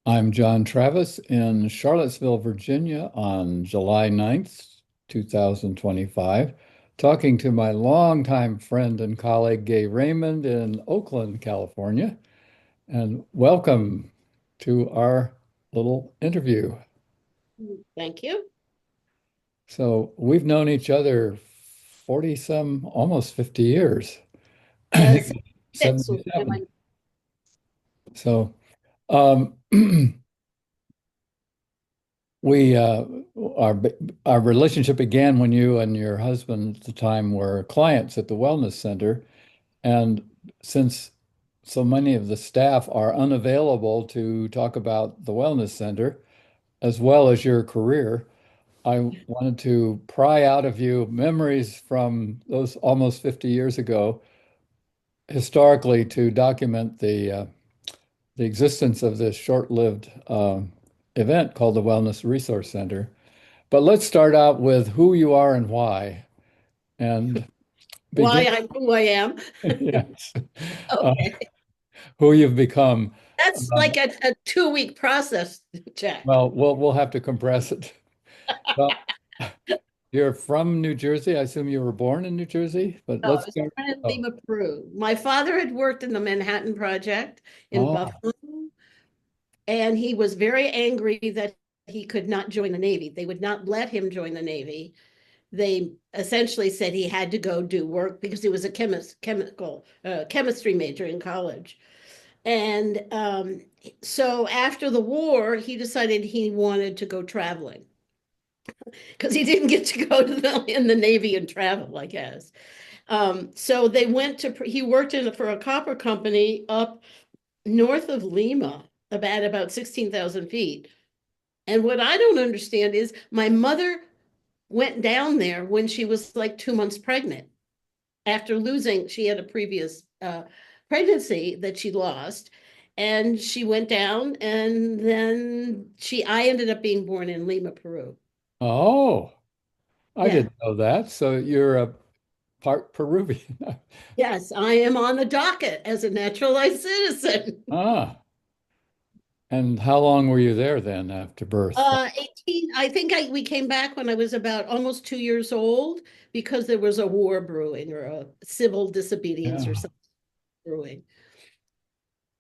I'm John Travis in Charlottesville, Virginia on July 9th, 2025, talking to my longtime friend and colleague Gaye Ramond in Oakland, California. And welcome to our little interview. Thank you. So we've known each other 40 some, almost 50 years. I Uh, think Six will be 77. So We our our relationship began when you and your husband at the time were clients at the wellness center, and since so many of the staff are unavailable to talk about the wellness center as well as your career, I wanted to pry out of you memories from those almost 50 years ago, historically, to document the existence of this short-lived event called the Wellness Resource Center. But let's start out with who you are and why, and begin. why I'm who I am. Yes, uh, Okay. who you've become. That's Um, like a 2-week process, Jack. well, we'll have to compress it. Well, you're from New Jersey. I assume you were born in New Jersey, but No, I let's was start. born in Oh, Lima, Peru. My father had worked in the Manhattan Project in oh, Buffalo, and he was very angry that he could not join the Navy. They would not let him join the Navy. They essentially said he had to go do work because he was a chemistry major in college. And so after the war, he decided he wanted to go traveling because he didn't get to go to in the Navy and travel, I guess. So they went to, he worked for a copper company up north of Lima, about 16,000 feet. And what I don't understand is my mother went down there when she was like 2 months pregnant after losing, she had a previous pregnancy that she lost. And she went down, and then I ended up being born in Lima, Peru. oh, I Yeah. didn't know that. So you're a part Peruvian. Yes, I am on the docket as a naturalized citizen. Ah, and how long were you there then after birth? 18, I think we came back when I was about almost 2 years old because there was a war brewing or a civil disobedience or Yeah. something brewing.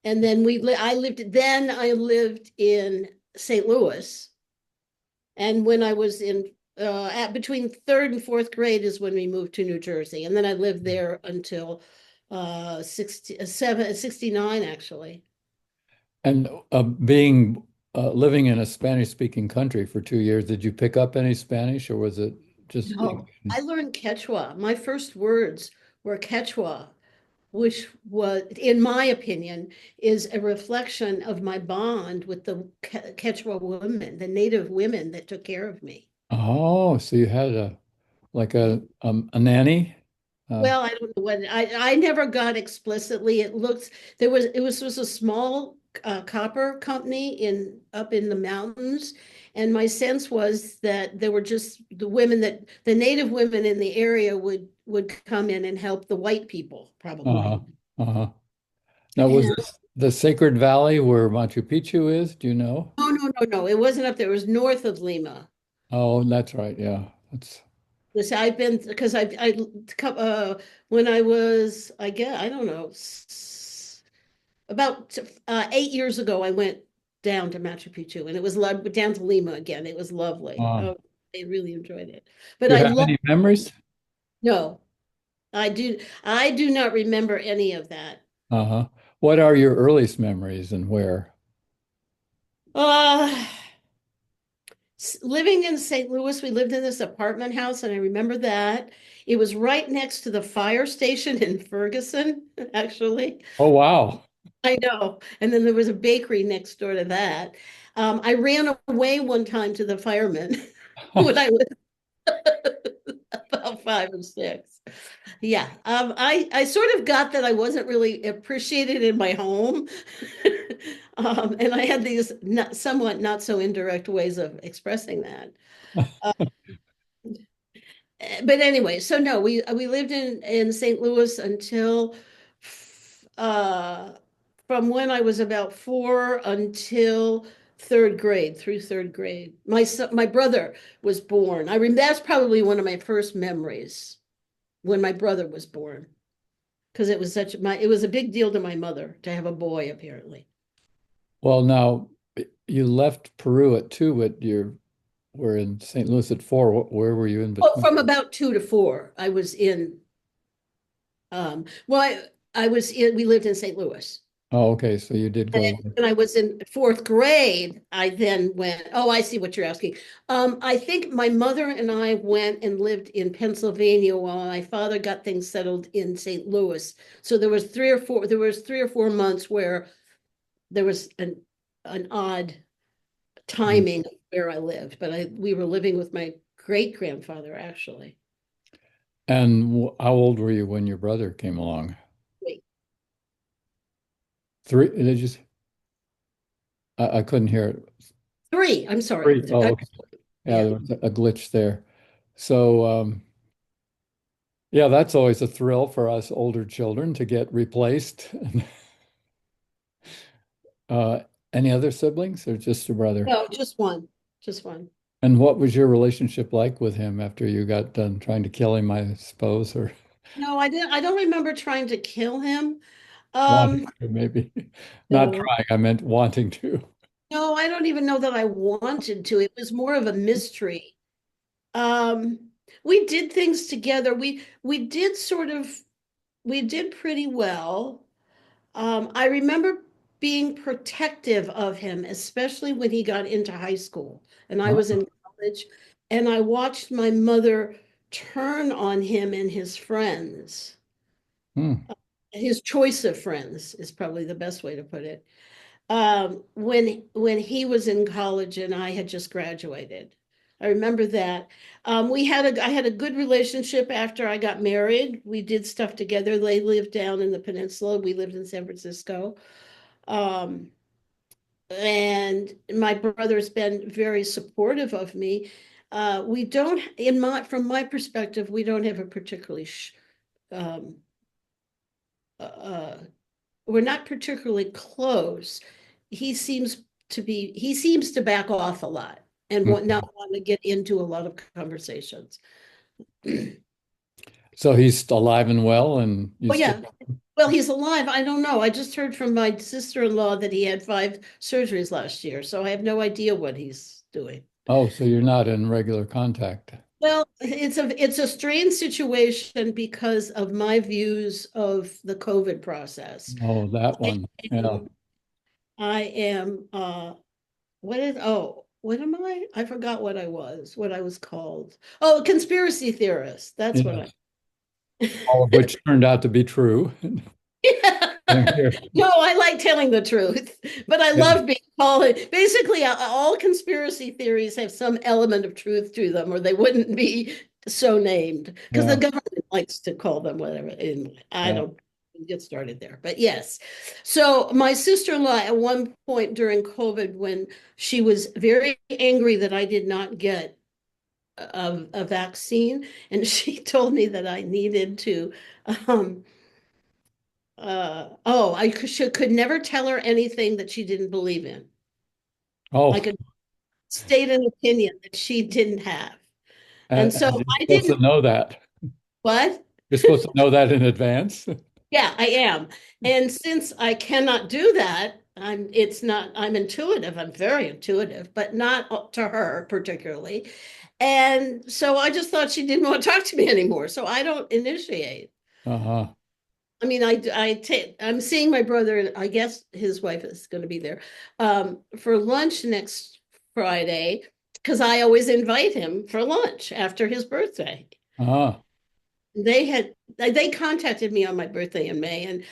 And then I lived in St. Louis. And when I was in at between third and fourth grade is when we moved to New Jersey. And then I lived there until 69 actually. And being living in a Spanish-speaking country for 2 years, did you pick up any Spanish, or was it just No, I English? learned Quechua. My first words were Quechua, which was, in my opinion, is a reflection of my bond with the Quechua women, the native women that took care of me. Oh, so you had a nanny? Uh, Well, I don't know what I never got explicitly. It was a small copper company in up in the mountains, and my sense was that there were just the native women in the area would come in and help the white people uh-huh, probably. uh-huh. Now, was And this the Sacred Valley where Machu Picchu is? Do you know? no, no, no, no, it wasn't up there. It was north of Lima. Oh, that's right. Yeah, that's. This I've been because when I was I guess I don't know about 8 years ago, I went down to Machu Picchu, and it was down to Lima again. It was lovely. Uh, Oh, I really enjoyed it. But do you I have love any memories? no, I do not remember any of that. Uh-huh. What are your earliest memories and where? Uh Living in St. Louis, we lived in this apartment house, and I remember that it was right next to the fire station in Ferguson, actually. Oh, wow. I know. And then there was a bakery next door to that. I ran away one time to the firemen when I was about 5 or 6. Yeah. I sort of got that I wasn't really appreciated in my home. And I had these somewhat not so indirect ways of expressing that. Uh, but anyway, so no, we lived in St. Louis until uh from when I was about 4 until third grade, through third grade. My brother was born. That's probably one of my first memories when my brother was born, because it was a big deal to my mother to have a boy, apparently. Well, now you left Peru at 2, but you were in St. Louis at 4. Where were you in Well, between? from about 2 to 4, I was in. Well, we lived in St. Louis. Oh, okay. So you did And go. when I was in fourth grade, I then went, oh, I see what you're asking. I think my mother and I went and lived in Pennsylvania while my father got things settled in St. Louis. So there was 3 or 4 months where there was an odd Mm. timing of where I lived, but we were living with my great grandfather actually. And how old were you when your brother came along? Wait, 3? Did you? I couldn't hear it. 3, I'm sorry. 3. Oh, okay. Yeah, Yeah. there was a glitch there. So, yeah, that's always a thrill for us older children to get replaced. Uh, any other siblings or just a brother? No, just one. Just one. And what was your relationship like with him after you got done trying to kill him, I suppose, or No, I don't remember trying to kill him. wanting Um, to, maybe? Not no. trying, I meant wanting to. No, I don't even know that I wanted to. It was more of a mystery. Um, we did things together. We did pretty well. I remember being protective of him, especially when he got into high school and I was Oh, in college, and I watched my mother turn on him and his friends. hmm. His choice of friends is probably the best way to put it. When he was in college and I had just graduated. I remember that. I had a good relationship after I got married. We did stuff together. They lived down in the peninsula. We lived in San Francisco. Um, and my brother's been very supportive of me. We don't, from my perspective, we don't have a particularly um, uh, we're not particularly close. He seems to back off a lot and not want to get into a lot of conversations. So he's still alive and well, and you Oh still. yeah. Well, he's alive. I don't know. I just heard from my sister-in-law that he had 5 surgeries last year, so I have no idea what he's doing. Oh, so you're not in regular contact. Well, it's a strange situation because of my views of the COVID process. Oh, that one. Yeah. And I am what am I? I forgot what I was called. Oh, a conspiracy theorist. That's what Yes. I. All of which turned out to be true. Yeah. Same here. No, I like telling the truth, but I Yeah. love being called. Basically, all conspiracy theories have some element of truth to them, or they wouldn't be so named because the Yeah. government likes to call them whatever. And I Yeah. don't get started there, but yes. So my sister-in-law at one point during COVID, when she was very angry that I did not get a vaccine, and she told me that I needed to um, could never tell her anything that she didn't believe in. I Oh, could state an opinion that she didn't have. And so and you're I supposed to didn't, know that. what? You're supposed to know that in advance. Yeah, I am. And since I cannot do that, I'm intuitive. I'm very intuitive, but not to her particularly. And so I just thought she didn't want to talk to me anymore. So I don't initiate. Uh-huh. I mean, I'm seeing my brother, I guess his wife is going to be there, for lunch next Friday, because I always invite him for lunch after his birthday. Uh-huh. They contacted me on my birthday in May and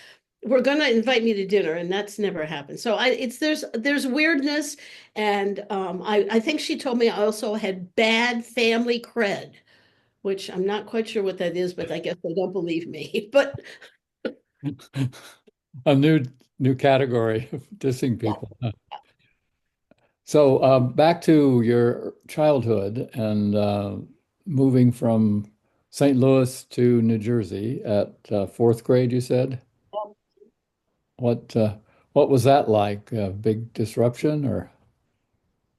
were going to invite me to dinner, and that's never happened. So there's weirdness, and I think she told me I also had bad family cred, which I'm not quite sure what that is, but I guess they don't believe me. But A new category of dissing yeah. people. So back to your childhood and moving from St. Louis to New Jersey at fourth grade, you said? What What was that like? A big disruption or?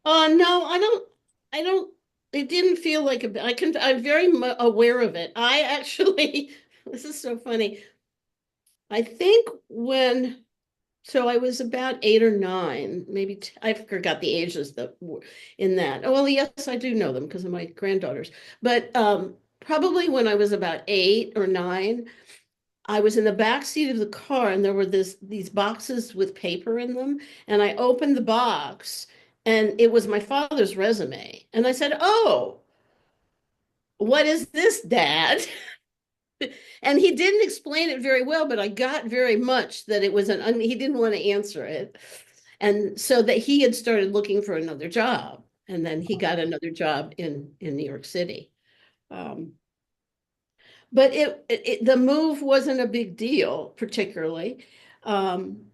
No, I don't, it didn't feel like I'm very aware of it. I actually, this is so funny. I think so I was about 8 or 9, maybe I forgot the ages that were in that. Oh, well, yes, I do know them because of my granddaughters. But probably when I was about 8 or 9, I was in the back seat of the car and there were these boxes with paper in them. And I opened the box and it was my father's resume. And I said, "Oh, what is this, Dad?" And he didn't explain it very well, but I got very much that it was he didn't want to answer it. And so that he had started looking for another job. And then he got another job in New York City. Um, but the move wasn't a big deal, particularly. Um,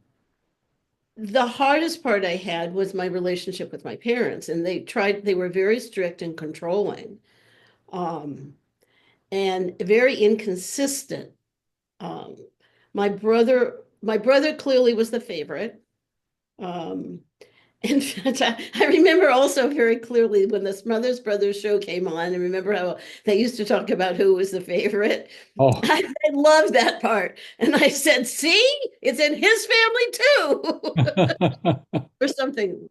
the hardest part I had was my relationship with my parents, and they were very strict and controlling, um, and very inconsistent. Um, my brother clearly was the favorite. Um, in fact, I remember also very clearly when the Smothers Brothers show came on, and remember how they used to talk about who was the favorite. Oh, I loved that part. And I said, "See, it's in his family too," or something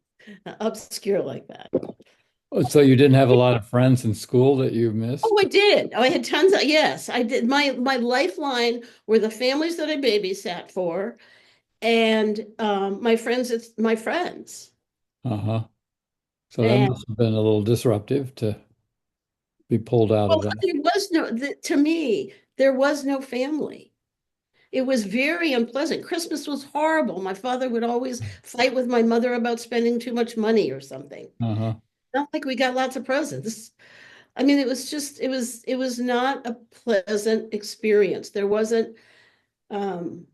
obscure like that. so you didn't have a lot of friends in school that you Oh, missed? I did. Oh, I had tons of, yes, I did. My lifeline were the families that I babysat for and my friends. Uh-huh. So that And must have been a little disruptive to be pulled out of well, that. to me, there was no family. It was very unpleasant. Christmas was horrible. My father would always fight with my mother about spending too much money or something. Uh-huh. Not like we got lots of presents. I mean, it was not a pleasant experience. There wasn't, um,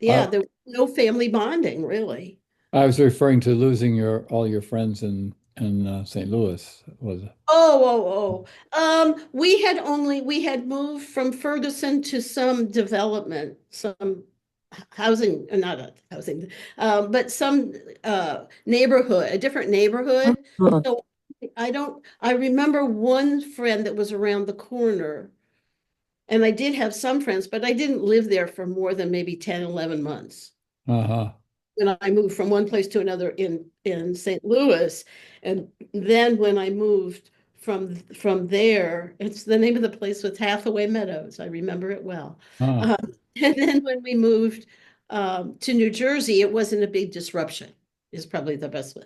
I, yeah, there was no family bonding really. I was referring to losing your all your friends in St. Louis. Was it? We had moved from Ferguson to some development, some housing, not a housing, but some neighborhood, a different neighborhood. So I remember one friend that was around the corner, and I did have some friends, but I didn't live there for more than maybe 10, 11 months Uh-huh. when I moved from one place to another in St. Louis. And then when I moved from there, it's the name of the place was Hathaway Meadows. I remember it well. Uh-huh. And then when we moved to New Jersey, it wasn't a big disruption, is probably the best way.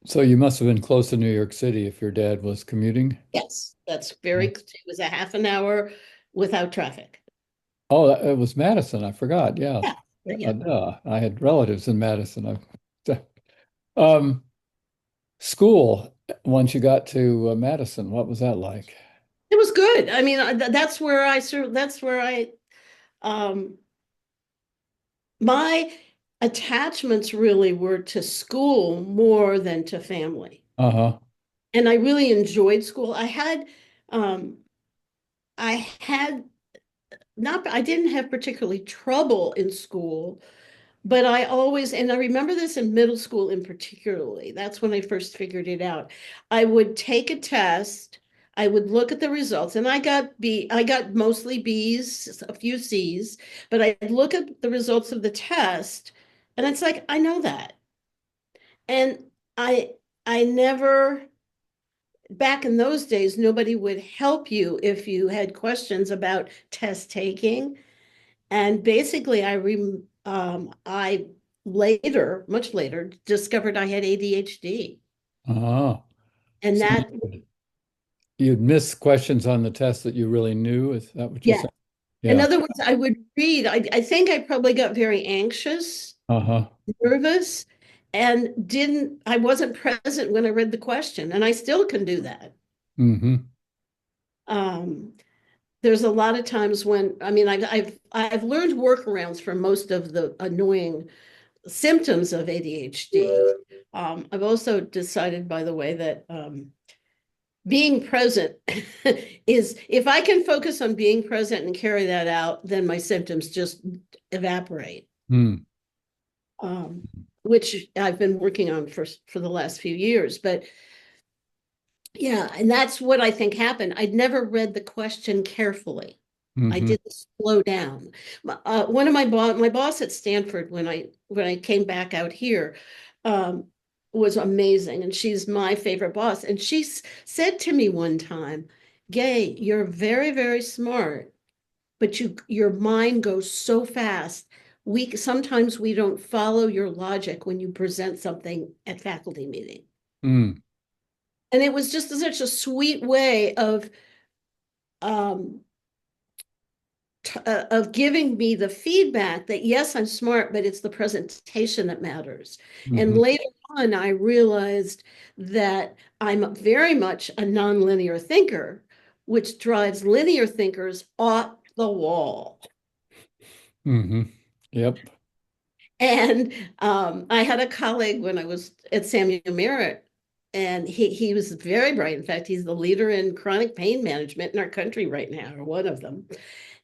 So you must have been close to New York City if your dad was commuting. Yes, it was a half an hour without traffic. Oh, it was Madison. I forgot. Yeah. Yeah, yeah. I had relatives in Madison. Um, school, once you got to Madison, what was that like? It was good. I mean, that's where um, my attachments really were to school more than to family. Uh-huh. And I really enjoyed school. Um, I had I didn't have particularly trouble in school, but and I remember this in middle school in particularly, that's when I first figured it out. I would take a test, I would look at the results, and I got mostly B's, a few C's, but I'd look at the results of the test, and it's like, I know that. And I I never back in those days, nobody would help you if you had questions about test taking. And basically, I later, much later, discovered I had ADHD. Uh-huh. And So that, you'd miss questions on the test that you really knew. Is that what you're yeah. saying? In Yeah. other words, I would read. I think I probably got very anxious, Uh-huh. nervous, and I wasn't present when I read the question. And I still can do that. Mm-hmm. Um, there's a lot of times when, I mean, I've learned workarounds for most of the annoying symptoms of ADHD. I've also decided, by the way, that being present is, if I can focus on being present and carry that out, then my symptoms just evaporate. Hmm. um, which I've been working on for the last few years. But yeah, and that's what I think happened. I'd never read the question carefully. I Hmm. didn't slow down. One of my boss at Stanford when I came back out here um, was amazing, and she's my favorite boss. And she said to me one time, "Gay, you're very, very smart, but your mind goes so fast. We sometimes we don't follow your logic when you present something at faculty meeting." Mm. And it was just such a sweet way um, of giving me the feedback that yes, I'm smart, but it's the presentation that matters. And Hmm. later on, I realized that I'm very much a nonlinear thinker, which drives linear thinkers off the wall. Hmm. Yep. And I had a colleague when I was at Samuel Merritt, and he was very bright. In fact, he's the leader in chronic pain management in our country right now, or one of them.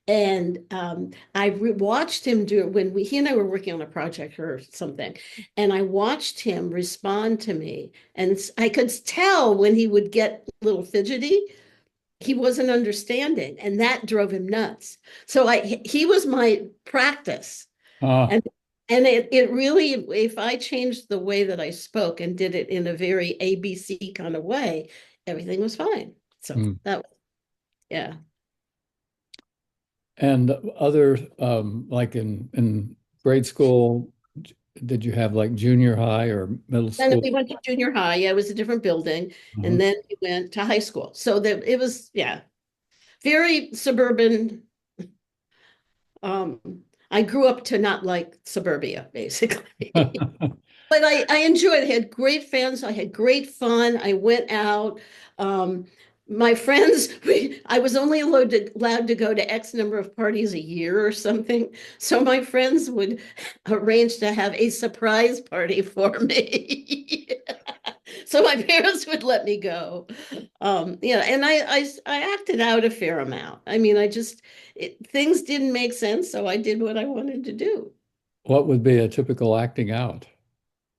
And I watched him do it when he and I were working on a project or something. And I watched him respond to me. And I could tell when he would get a little fidgety, he wasn't understanding. And that drove him nuts. So he was my practice. Ah. And it really, if I changed the way that I spoke and did it in a very ABC kind of way, everything was fine. So Mm. that, yeah. And other, like in grade school, did you have like junior high or middle Then school? we went to junior high. Yeah, it was a different building. Uh-huh. And then we went to high school. So that it was, yeah, very suburban. Um, I grew up to not like suburbia, basically. But I enjoyed it. I had great friends. I had great fun. I went out. Um, my friends, I was only allowed to go to X number of parties a year or something. So my friends would arrange to have a surprise party for me. So my parents would let me go. Yeah, and I acted out a fair amount. I mean, things didn't make sense, so I did what I wanted to do. What would be a typical acting out?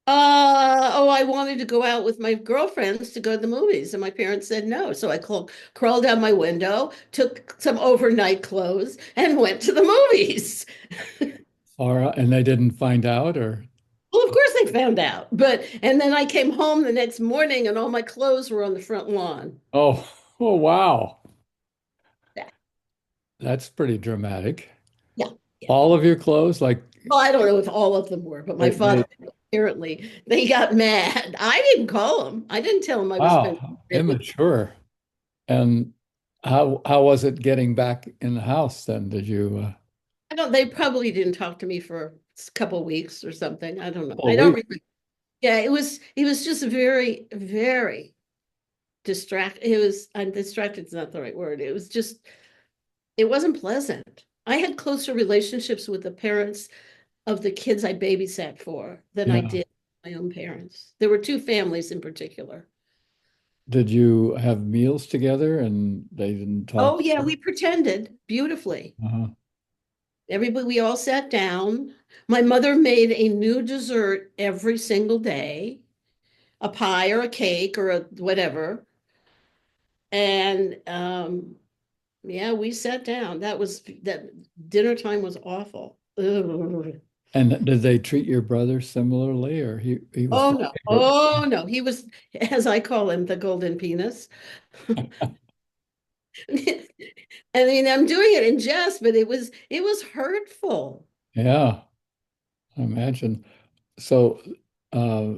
Oh, I wanted to go out with my girlfriends to go to the movies, and my parents said no. So I crawled out my window, took some overnight clothes, and went to the movies. Or and they didn't find out, or Well, of course they found out, and then I came home the next morning, and all my clothes were on the front lawn. oh, oh wow, Yeah, that's pretty dramatic. yeah, yeah. All of your clothes, like Well, I don't know if all of them were, but my father they apparently they got mad. I didn't call them. I didn't tell them I was spending wow, the night with. immature. And how was it getting back in the house then? Did you I don't. They probably didn't talk to me for a couple of weeks or something. I don't know. couple I of don't weeks? remember. Yeah, it was just very, very distract. It was distracted is not the right word. It was just it wasn't pleasant. I had closer relationships with the parents of the kids I babysat for than I Yeah. did my own parents. There were two families in particular. Did you have meals together and they didn't talk? Oh yeah, we pretended beautifully. Uh-huh. Everybody, we all sat down. My mother made a new dessert every single day, a pie or a cake or a whatever. And yeah, we sat down. That dinner time was awful. Ugh. And did they treat your brother similarly, or he was Oh the no. favorite? Oh no. He was, as I call him, the golden penis. I mean, I'm doing it in jest, but it was hurtful. Yeah, I imagine. So, uh,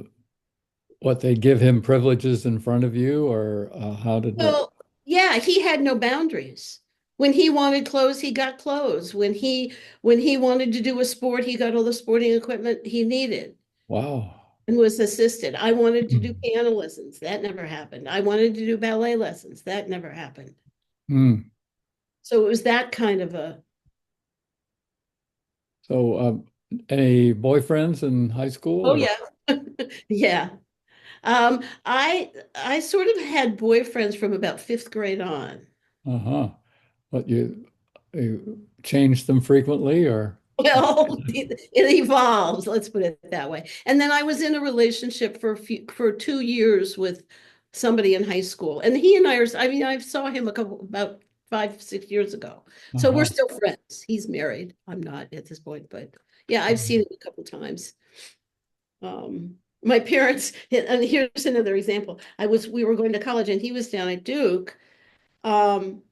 what they give him privileges in front of you, or how did that? Well, yeah, he had no boundaries. When he wanted clothes, he got clothes. When he wanted to do a sport, he got all the sporting equipment he needed Wow. and was assisted. I wanted to do Hmm. piano lessons. That never happened. I wanted to do ballet lessons. That never happened. Hmm. So it was that kind of a, So, any boyfriends in high oh school, or yeah. Yeah. I sort of had boyfriends from about fifth grade on. uh-huh? What you changed them frequently, or? Well, it evolves, let's put it that way. And then I was in a relationship for 2 years with somebody in high school. And he and I are, I mean, I saw him about 5, 6 years ago. So we're Uh-huh. still friends. He's married. I'm not at this point, but yeah, I've seen him a couple times. My parents, and here's another example. We were going to college and he was down at Duke. Um,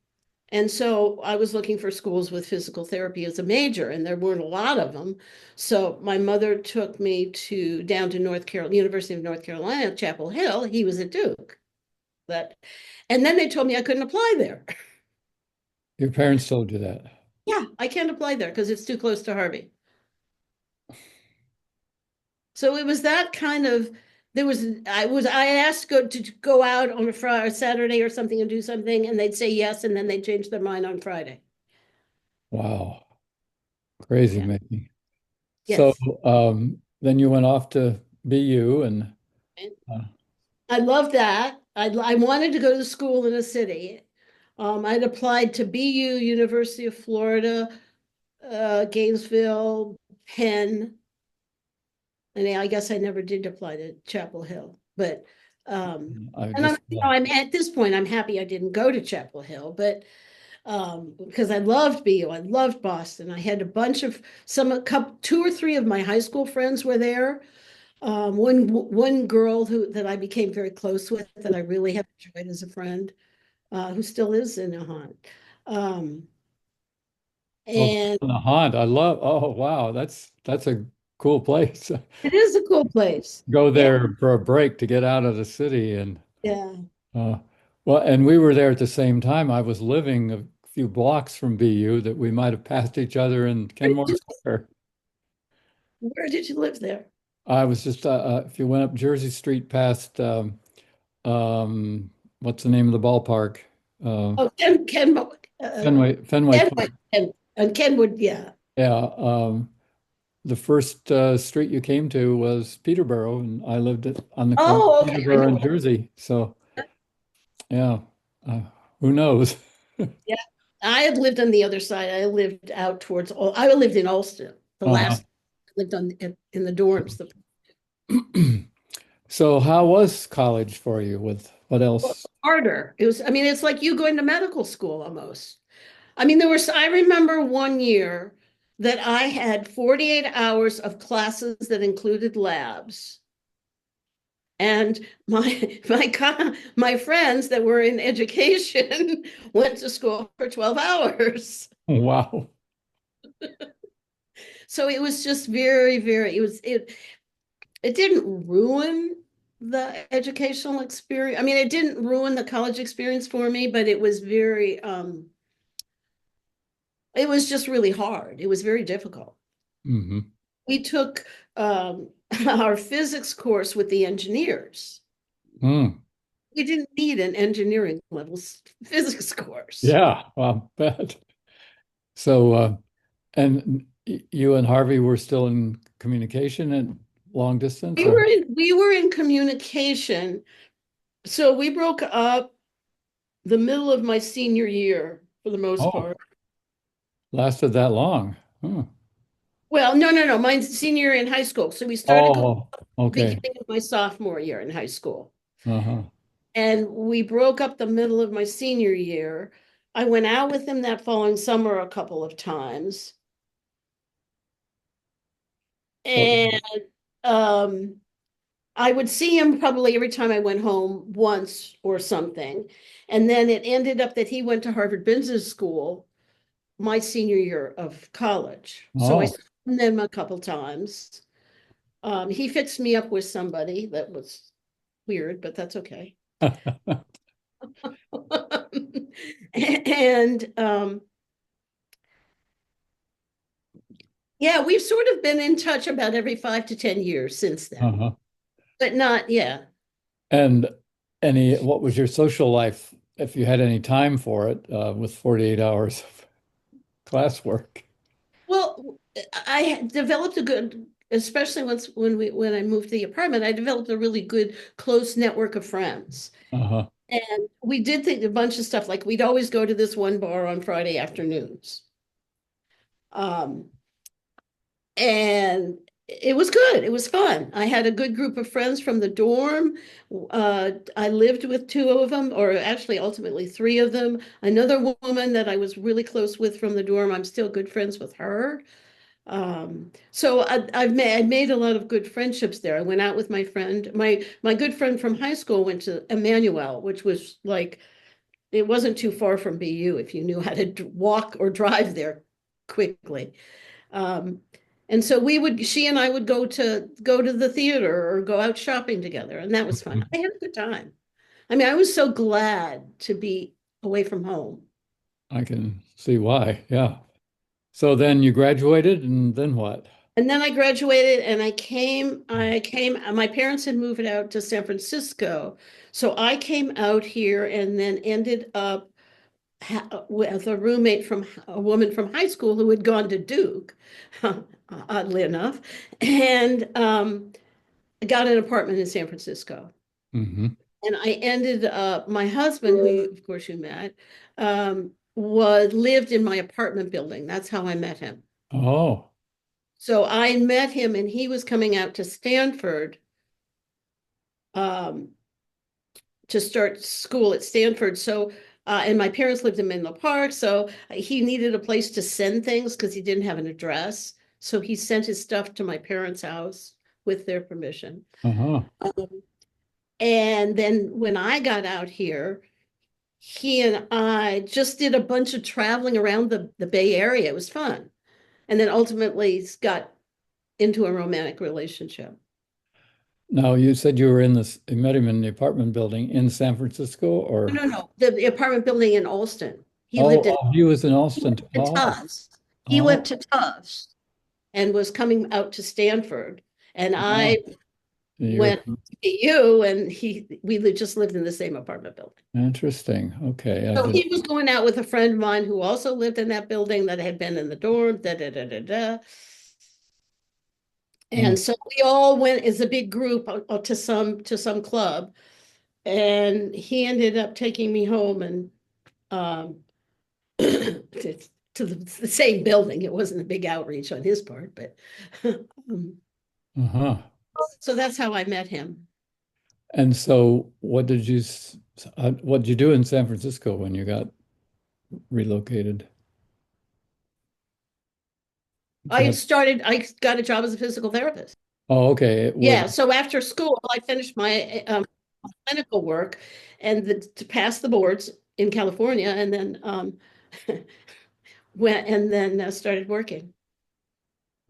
and so I was looking for schools with physical therapy as a major, and there weren't a lot of them. So my mother took me down to North Carolina, University of North Carolina, Chapel Hill. He was at Duke. But and then they told me I couldn't apply there. Your parents told you that. Yeah, I can't apply there because it's too close to Harvey. So it was that kind of I asked to go out on a Friday or Saturday or something and do something, and they'd say yes, and then they'd change their mind on Friday. Wow. Crazy Yeah. making. So Yes. then you went off to BU and uh, I love that. I wanted to go to school in a city. I'd applied to BU, University of Florida, Gainesville, Penn, and I guess I never did apply to Chapel Hill. But I and just I'm at this point, I'm happy I didn't go to Chapel Hill, but because I loved BU, I loved Boston. I had a bunch of a couple, two or three of my high school friends were there. One girl that I became very close with that I really have enjoyed as a friend, who still is in Nahant. Um, oh, and the haunt. I love. Oh, wow. That's a cool place. it is a cool place. Go Yeah, there for a break to get out of the city and yeah. uh, well, and we were there at the same time. I was living a few blocks from BU that we might have passed each other in Where Kenmore did Square. where did you live there? I was just if you went up Jersey Street past what's the name of the ballpark? Uh, Oh, Fenway Kenwood, Park. and Kenwood, yeah. Yeah, the first street you came to was Peterborough, and I lived on the corner of Oh, okay, I Peterborough know and that. Jersey. So yeah, uh, who knows? Yeah, I had lived on the other side. I lived out towards. I lived in Ulster. The Uh-huh. last lived in the dorms. So how was college for you? With what else? Harder. It was. I mean, it's like you going to medical school almost. I mean, I remember one year that I had 48 hours of classes that included labs. And my friends that were in education went to school for 12 hours. Wow. So it was just very, very, it didn't ruin the educational experience. I mean, it didn't ruin the college experience for me, but it was just really hard. It was very difficult. Hmm. We took our physics course with the engineers. Mm. We didn't need an engineering level physics course. Yeah, well, bet. So, and you and Harvey were still in communication and long distance, or? We were in communication. So we broke up the middle of my senior year for the most Oh, part. lasted that long. Hmm. Well, no, no, no. Mine's senior in high school. So we started going Oh, okay. beginning of my sophomore year in high school. Uh-huh. And we broke up the middle of my senior year. I went out with him that following summer a couple of times. So, And um, I would see him probably every time I went home once or something. And then it ended up that he went to Harvard Business School my senior year of college. So I oh. saw him a couple times. He fixed me up with somebody that was weird, but that's okay. And yeah, we've sort of been in touch about every 5 to 10 years since then, Uh-huh. but not, yeah. And what was your social life, if you had any time for it, with 48 hours of classwork? Well, I developed a good, especially when I moved to the apartment, I developed a really good close network of friends. Uh-huh. And we did think a bunch of stuff, like we'd always go to this one bar on Friday afternoons. Um, And it was good. It was fun. I had a good group of friends from the dorm. I lived with two of them, or actually ultimately three of them. Another woman that I was really close with from the dorm, I'm still good friends with her. So I made a lot of good friendships there. I went out with my friend. My good friend from high school went to Emmanuel, which was like it wasn't too far from BU if you knew how to walk or drive there quickly. Um, and so she and I would go to the theater or go out shopping together, and that was fun. Mhm. I had a good time. I mean, I was so glad to be away from home. I can see why. Yeah. So then you graduated, and then what? And then I graduated and my parents had moved out to San Francisco. So I came out here and then ended up with a roommate from a woman from high school who had gone to Duke, oddly enough, and got an apartment in San Francisco. Hmm. And I ended up, my husband, who of course you met, lived in my apartment building. That's how I met him. Oh. So I met him and he was coming out to Stanford um, to start school at Stanford. So, and my parents lived in Menlo Park. So he needed a place to send things because he didn't have an address. So he sent his stuff to my parents' house with their permission. Uh-huh. Um, and then when I got out here, he and I just did a bunch of traveling around the Bay Area. It was fun. And then ultimately got into a romantic relationship. Now you said you were you met him in the apartment building in San Francisco, No, or no, no. The apartment building in Alston. He oh, lived in oh, he was in Austin. to Oh, Tufts. He oh, went to Tufts and was coming out to Stanford. And oh. I You're went to BU and just lived in the same apartment building. interesting. Okay, I So did. he was going out with a friend of mine who also lived in that building that had been in the dorm, da da da da da. Oh, And so we all went as a big group to some club. And he ended up taking me home and um, to the same building. It wasn't a big outreach on his part, but uh-huh. so that's how I met him. And so, what did you do in San Francisco when you got relocated? What? I got a job as a physical therapist. Oh, okay. Yeah. So after school, I finished my clinical work to pass the boards in California and then went and then started working.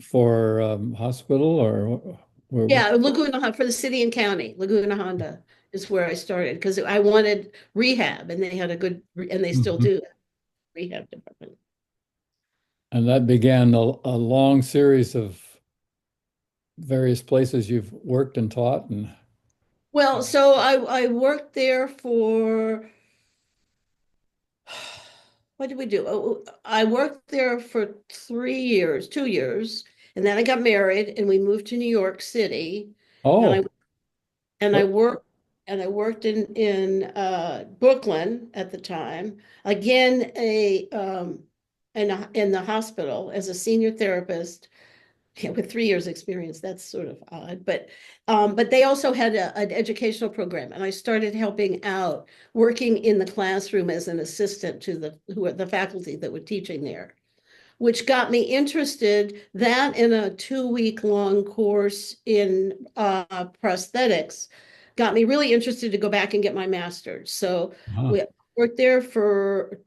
For hospital or where? Yeah, Laguna for the city and county. Laguna Honda is where I started because I wanted rehab and they had and they still Mhm. do rehab department. And that began a long series of various places you've worked and taught, and Well, so I worked there for what did we do? I worked there for 3 years, 2 years, and then I got married and we moved to New York City. And I oh, and I what? worked in Brooklyn at the time. Again, in the hospital as a senior therapist. Yeah, with 3 years experience, that's sort of odd, but they also had an educational program, and I started helping out, working in the classroom as an assistant to the faculty that were teaching there, which got me interested. That in a 2 week long course in prosthetics got me really interested to go back and get my master's. So Uh-huh. we worked there for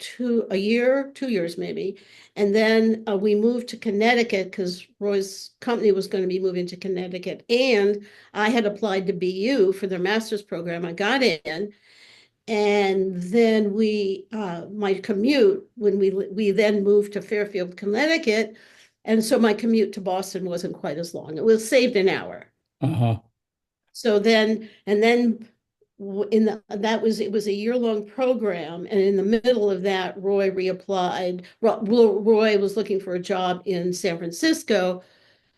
a year, 2 years maybe. And then we moved to Connecticut because Roy's company was going to be moving to Connecticut. And I had applied to BU for their master's program. I got in, and then my commute, when we then moved to Fairfield, Connecticut, and so my commute to Boston wasn't quite as long. It was saved an hour. Uh-huh. So then, and then it was a year-long program, and in the middle of that, Roy reapplied. Roy was looking for a job in San Francisco,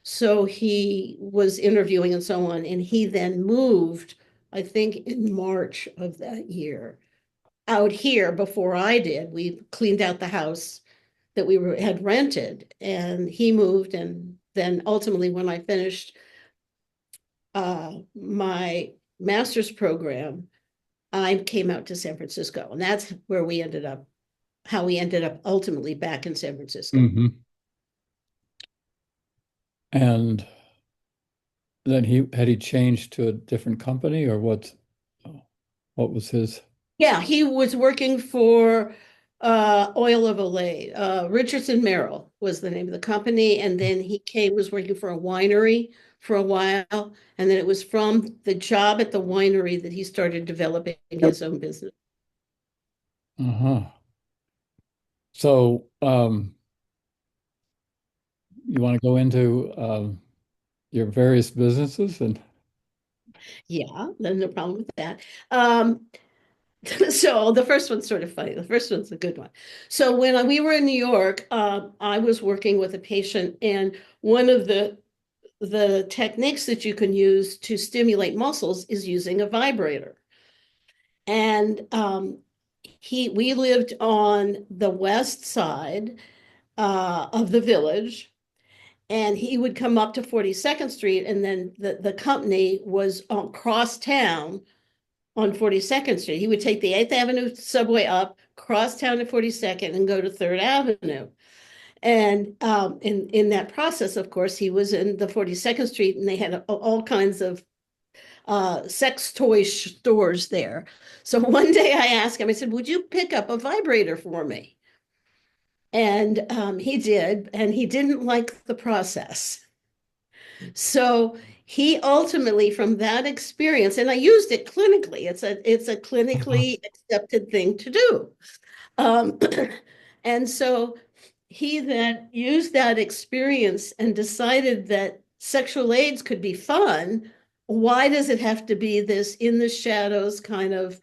so he was interviewing and so on, and he then moved, I think, in March of that year out here before I did. We cleaned out the house that had rented, and he moved, and then ultimately, when I finished my master's program, I came out to San Francisco, and that's where we ended up, how we ended up ultimately back in San Francisco. Hmm. And then he changed to a different company, or what was his? Yeah, he was working for Oil of Olay. Richardson Merrill was the name of the company, and then was working for a winery for a while, and then it was from the job at the winery that he started developing his own business. Uh-huh. So, you want to go into your various businesses and Yeah, there's no problem with that. Um, so the first one's sort of funny. The first one's a good one. So when we were in New York, I was working with a patient, and one of the techniques that you can use to stimulate muscles is using a vibrator. And we lived on the west side of the village, and he would come up to 42nd Street, and then the company was across town on 42nd Street. He would take the 8th Avenue subway up, cross town to 42nd, and go to 3rd Avenue. And in that process, of course, he was in the 42nd Street, and they had all kinds of sex toy stores there. So one day I asked him, I said, "Would you pick up a vibrator for me?" And he did, and he didn't like the process. So he ultimately, from that experience, and I used it clinically. It's a uh-huh. clinically accepted thing to do. Um, and so he then used that experience and decided that sexual aids could be fun. Why does it have to be this in the shadows kind of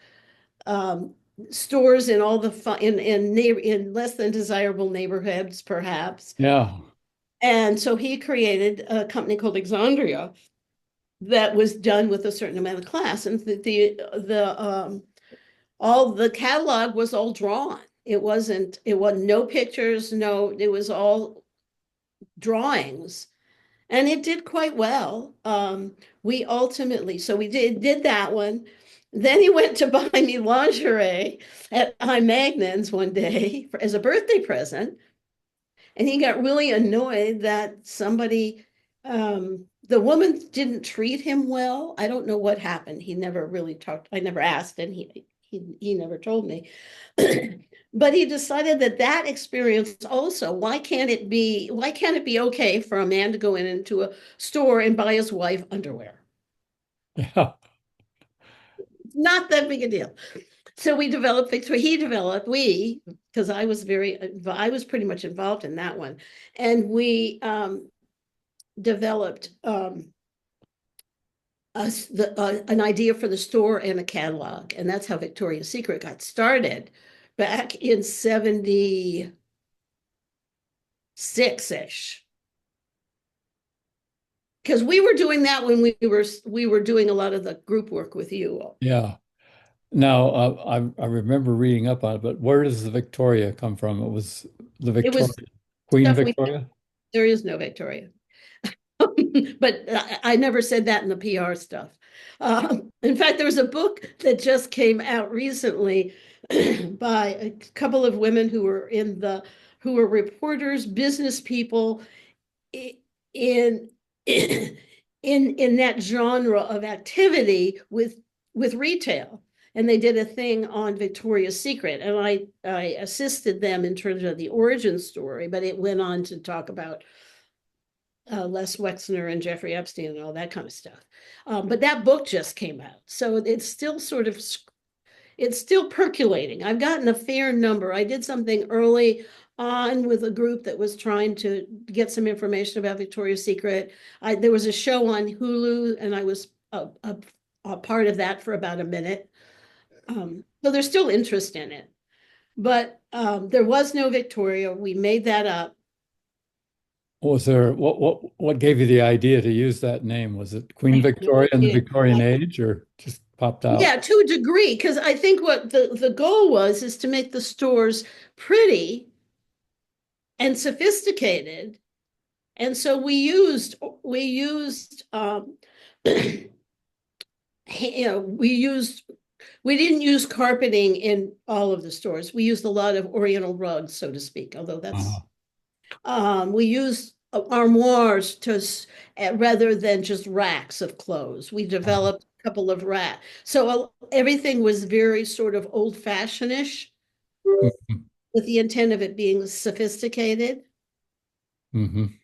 um, stores in all the fun in less than desirable neighborhoods, perhaps? Yeah. And so he created a company called Exandria that was done with a certain amount of class, and all the catalog was all drawn. It was no pictures, no, it was all drawings, and it did quite well. We ultimately, so we did that one. Then he went to buy me lingerie at High Magnans one day as a birthday present, and he got really annoyed that the woman didn't treat him well. I don't know what happened. He never really talked. I never asked, and he never told me. But he decided that experience also, why can't it be okay for a man to go into a store and buy his wife underwear? Yeah. Not that big a deal. So we developed Victoria. He developed because I was pretty much involved in that one, and we developed an idea for the store and a catalog, and that's how Victoria's Secret got started back in 76 ish. Because we were doing that when we were doing a lot of the group work with you. Yeah. Now, I remember reading up on it, but where does the Victoria come from? It was the It Victoria, was Queen stuff Victoria? there is no Victoria. But I never said that in the PR stuff. In fact, there was a book that just came out recently by a couple of women who were reporters, business people in in that genre of activity with retail. And they did a thing on Victoria's Secret, and I assisted them in terms of the origin story, but it went on to talk about Les Wexner and Jeffrey Epstein and all that kind of stuff. But that book just came out, so it's still percolating. I've gotten a fair number. I did something early on with a group that was trying to get some information about Victoria's Secret. There was a show on Hulu, and I was a part of that for about a minute. So there's still interest in it, but there was no Victoria. We made that up. Was there what gave you the idea to use that name? Was it Queen I have no Victoria in the idea. Victorian age or just popped out? Yeah, to a degree, because I think what the goal was is to make the stores pretty and sophisticated And so we used we didn't use carpeting in all of the stores. We used a lot of Oriental rugs, so to speak, although Uh-huh. that's we used armoires rather than just racks of clothes. We Uh-huh. developed a couple of racks. So everything was very sort of old-fashioned-ish Mhm. with the intent of it being sophisticated, Mhm.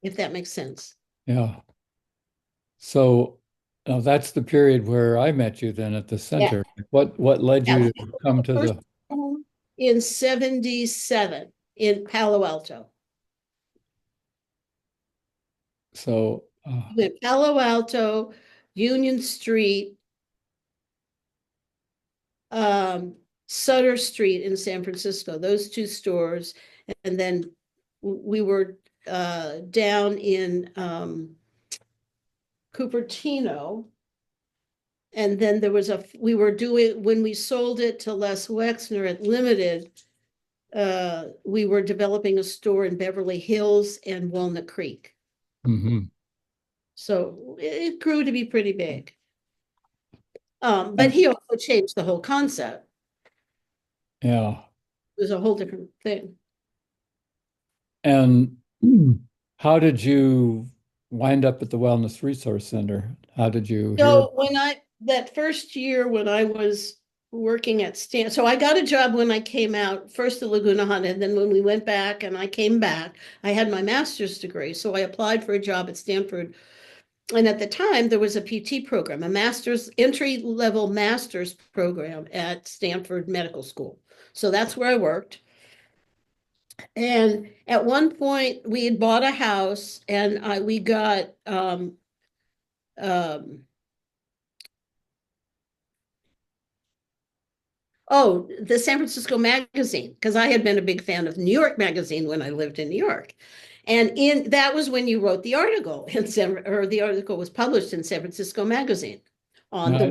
if that makes sense. Yeah. So that's the period where I met you then at the Yeah. center. What led Yeah. you We to built come the to first the home in 77 in Palo Alto. so In Palo Alto, Union Street, um, Sutter Street in San Francisco, those two stores. And then we were down in Cupertino. And then we were doing, when we sold it to Les Wexner at Limited, we were developing a store in Beverly Hills and Walnut Creek. mhm. So it grew to be pretty big. But And he also changed the whole concept. yeah. It was a whole different thing. And how did you wind up at the Wellness Resource Center? How did you hear? So that first year when I was working at so I got a job when I came out, first at Laguna Hunter, and then when we went back and I came back, I had my master's degree. So I applied for a job at Stanford. And at the time, there was a PT program, a master's, entry-level master's program at Stanford Medical School. So that's where I worked. And at one point, we had bought a house and we got um, oh, the San Francisco Magazine, because I had been a big fan of New York Magazine when I lived in New York. And in that was when you wrote the article or the article was published in San Francisco Magazine on the I,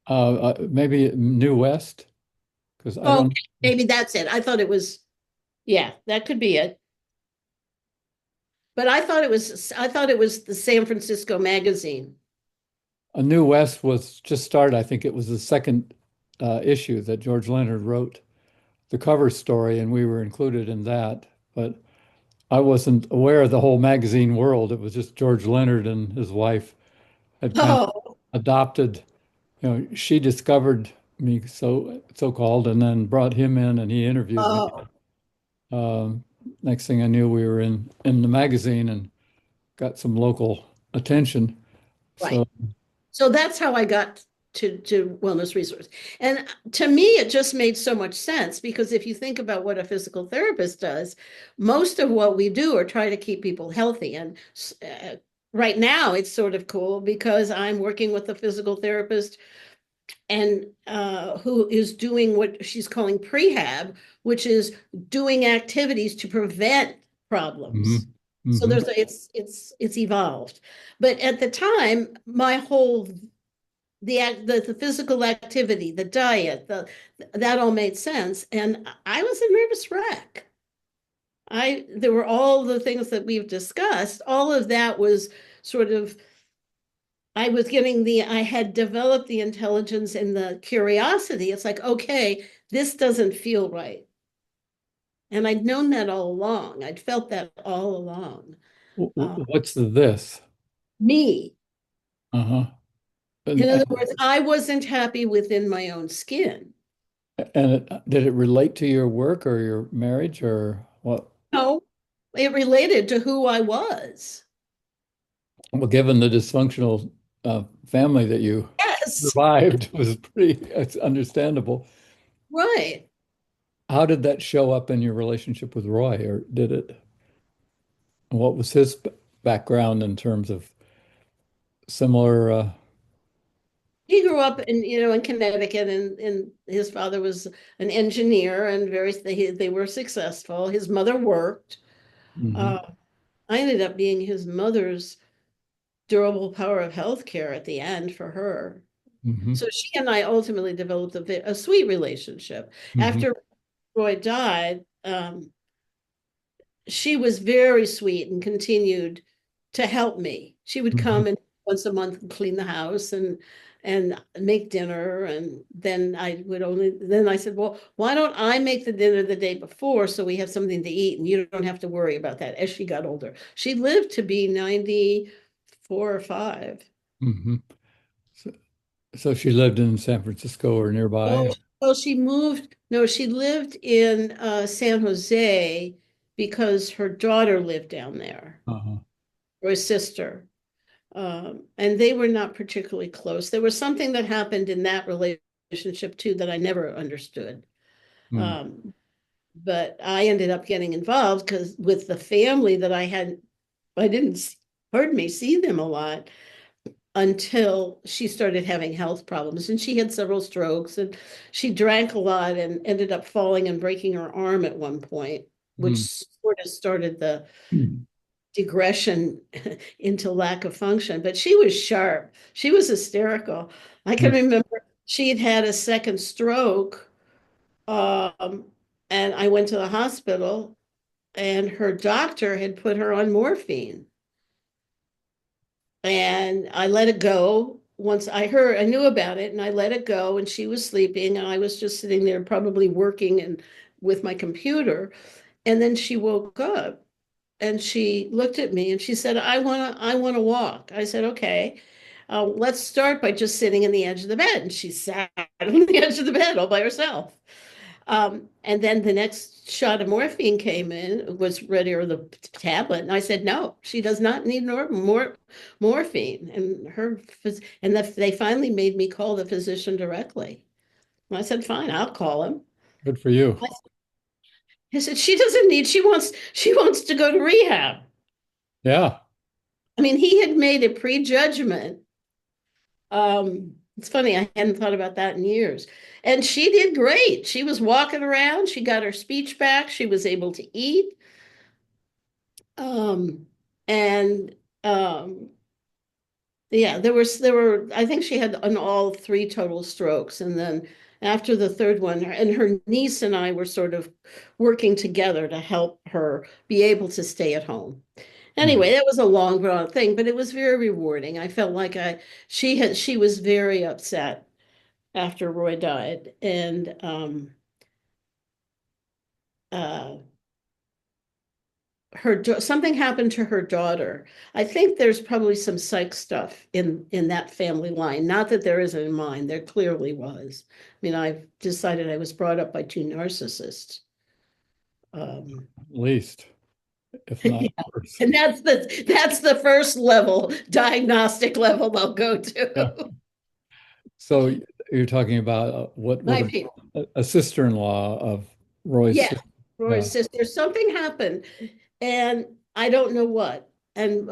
wellness. maybe New West, because I Oh, don't. maybe that's it. I thought it was, yeah, that could be it. But I thought it was the San Francisco Magazine. A New West was just started. I think it was the second issue that George Leonard wrote the cover story, and we were included in that. But I wasn't aware of the whole magazine world. It was just George Leonard and his wife had kind of Oh, adopted, she discovered me, so called, and then brought him in and he interviewed me. oh, Um, Next thing I knew, we were in the magazine and got some local attention. right. So, So that's how I got to wellness resource. And to me, it just made so much sense because if you think about what a physical therapist does, most of what we do are try to keep people healthy. And right now, it's sort of cool because I'm working with a physical therapist and who is doing what she's calling prehab, which is doing activities to prevent problems. mhm, So mhm. it's evolved. But at the time, my whole the physical activity, the diet, that all made sense. And I was a nervous wreck. There were all the things that we've discussed. All of that was sort of I had developed the intelligence and the curiosity. It's like, okay, this doesn't feel right. And I'd known that all along. I'd felt that all along. What's the this? Me. Uh-huh. In And, other words, I wasn't happy within my own skin. did it relate to your work or your marriage or what? No, it related to who I was. Well, given the dysfunctional family that you Yes, survived, was it's understandable. right. How did that show up in your relationship with Roy, or did it? What was his background in terms of similar? He grew up in Connecticut, and his father was an engineer, and they were successful. His mother worked. Mhm, Uh, I ended up being his mother's durable power of healthcare at the end for her. mhm, So she and I ultimately developed a sweet relationship. mhm, After Roy died, she was very sweet and continued to help me. She would Mhm. come and once a month and clean the house and make dinner. And then I said, well, why don't I make the dinner the day before so we have something to eat and you don't have to worry about that as she got older. She lived to be 94 or 5. Mhm. So, so she lived in San Francisco or nearby? Oh, well, she moved, no, she lived in San Jose because her daughter lived down there, Uh-huh. or his sister. And they were not particularly close. There was something that happened in that relationship too that I never understood. Mm. Um, but I ended up getting involved because with the family that I didn't, pardon me, see them a lot until she started having health problems. And she had several strokes and she drank a lot and ended up falling and breaking her arm at one point, which Mm. sort of started the Mm. digression into lack of function. But she was sharp. She was hysterical. I can Mm. remember she had had a second stroke. Um, and I went to the hospital and her doctor had put her on morphine. And I let it go. Once I knew about it and I let it go and she was sleeping and I was just sitting there probably working and with my computer. And then she woke up and she looked at me and she said, I want to walk. I said, okay, let's start by just sitting in the edge of the bed. And she sat on the edge of the bed all by herself. And then the next shot of morphine came in, was ready, or the tablet. And I said, no, she does not need more morphine. And they finally made me call the physician directly. And I said, fine, I'll call him. Good for you. He said, she doesn't need, she wants to go to rehab. Yeah, I mean, he had made a prejudgment. It's funny, I hadn't thought about that in years. And she did great. She was walking around, she got her speech back, she was able to eat. Um, and yeah, there were I think she had an all three total strokes. And then after the third one, and her niece and I were sort of working together to help her be able to stay at home. mm, Anyway, that was a long drawn thing, but it was very rewarding. I felt like she was very upset after Roy died. And uh something happened to her daughter. I think there's probably some psych stuff in that family line. Not that there isn't in mine. There clearly was. I mean, I've decided I was brought up by two narcissists. Um, at least, if not worse. and that's the first level, diagnostic level they'll go Yeah. to. So you're talking about what would My have people. a sister-in-law of Roy's Yeah, sister. Yeah. Roy's sister. Something happened, and I don't know what. And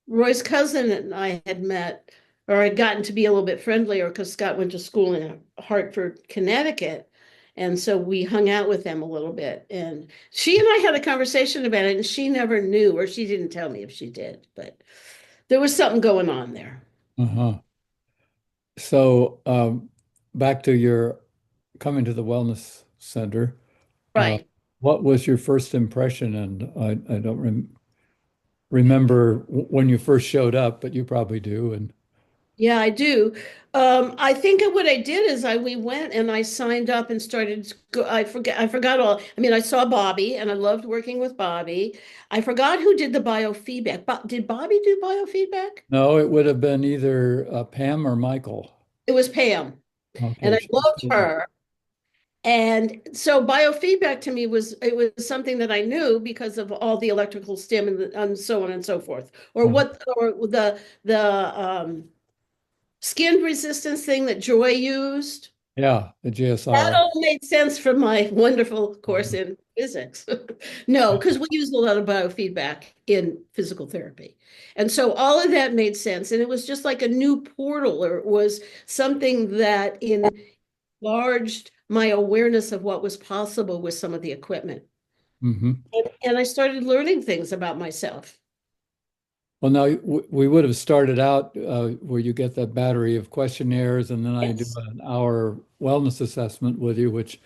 Roy's cousin and I had met, or had gotten to be a little bit friendlier because Scott went to school in Hartford, Connecticut. And so we hung out with them a little bit. And she and I had a conversation about it, and she never knew, or she didn't tell me if she did, but there was something going on there. Uh-huh. So back to your coming to the wellness center. Uh, Right. what was your first impression? And I don't remember when you first showed up, but you probably do. And Yeah, I do. I think what I did is we went and I signed up and started. I forgot all. I mean, I saw Bobby and I loved working with Bobby. I forgot who did the biofeedback. Did Bobby do biofeedback? no, it would have been either Pam or Michael. It was Pam, and Okay, I she was loved still her. And so biofeedback to me was something that I knew because of all the electrical stim and so on and so forth, or there. what, or the skin resistance thing that Joy used. Yeah, the That GSR. all made sense from my wonderful course in physics. No, because we used a lot of biofeedback in physical therapy. And so all of that made sense. And it was just like a new portal, or it was something that enlarged my awareness of what was possible with some of the equipment. Hmm. And I started learning things about myself. Well, now we would have started out where you get that battery of questionnaires, and then I do Yes. an hour wellness assessment with you, which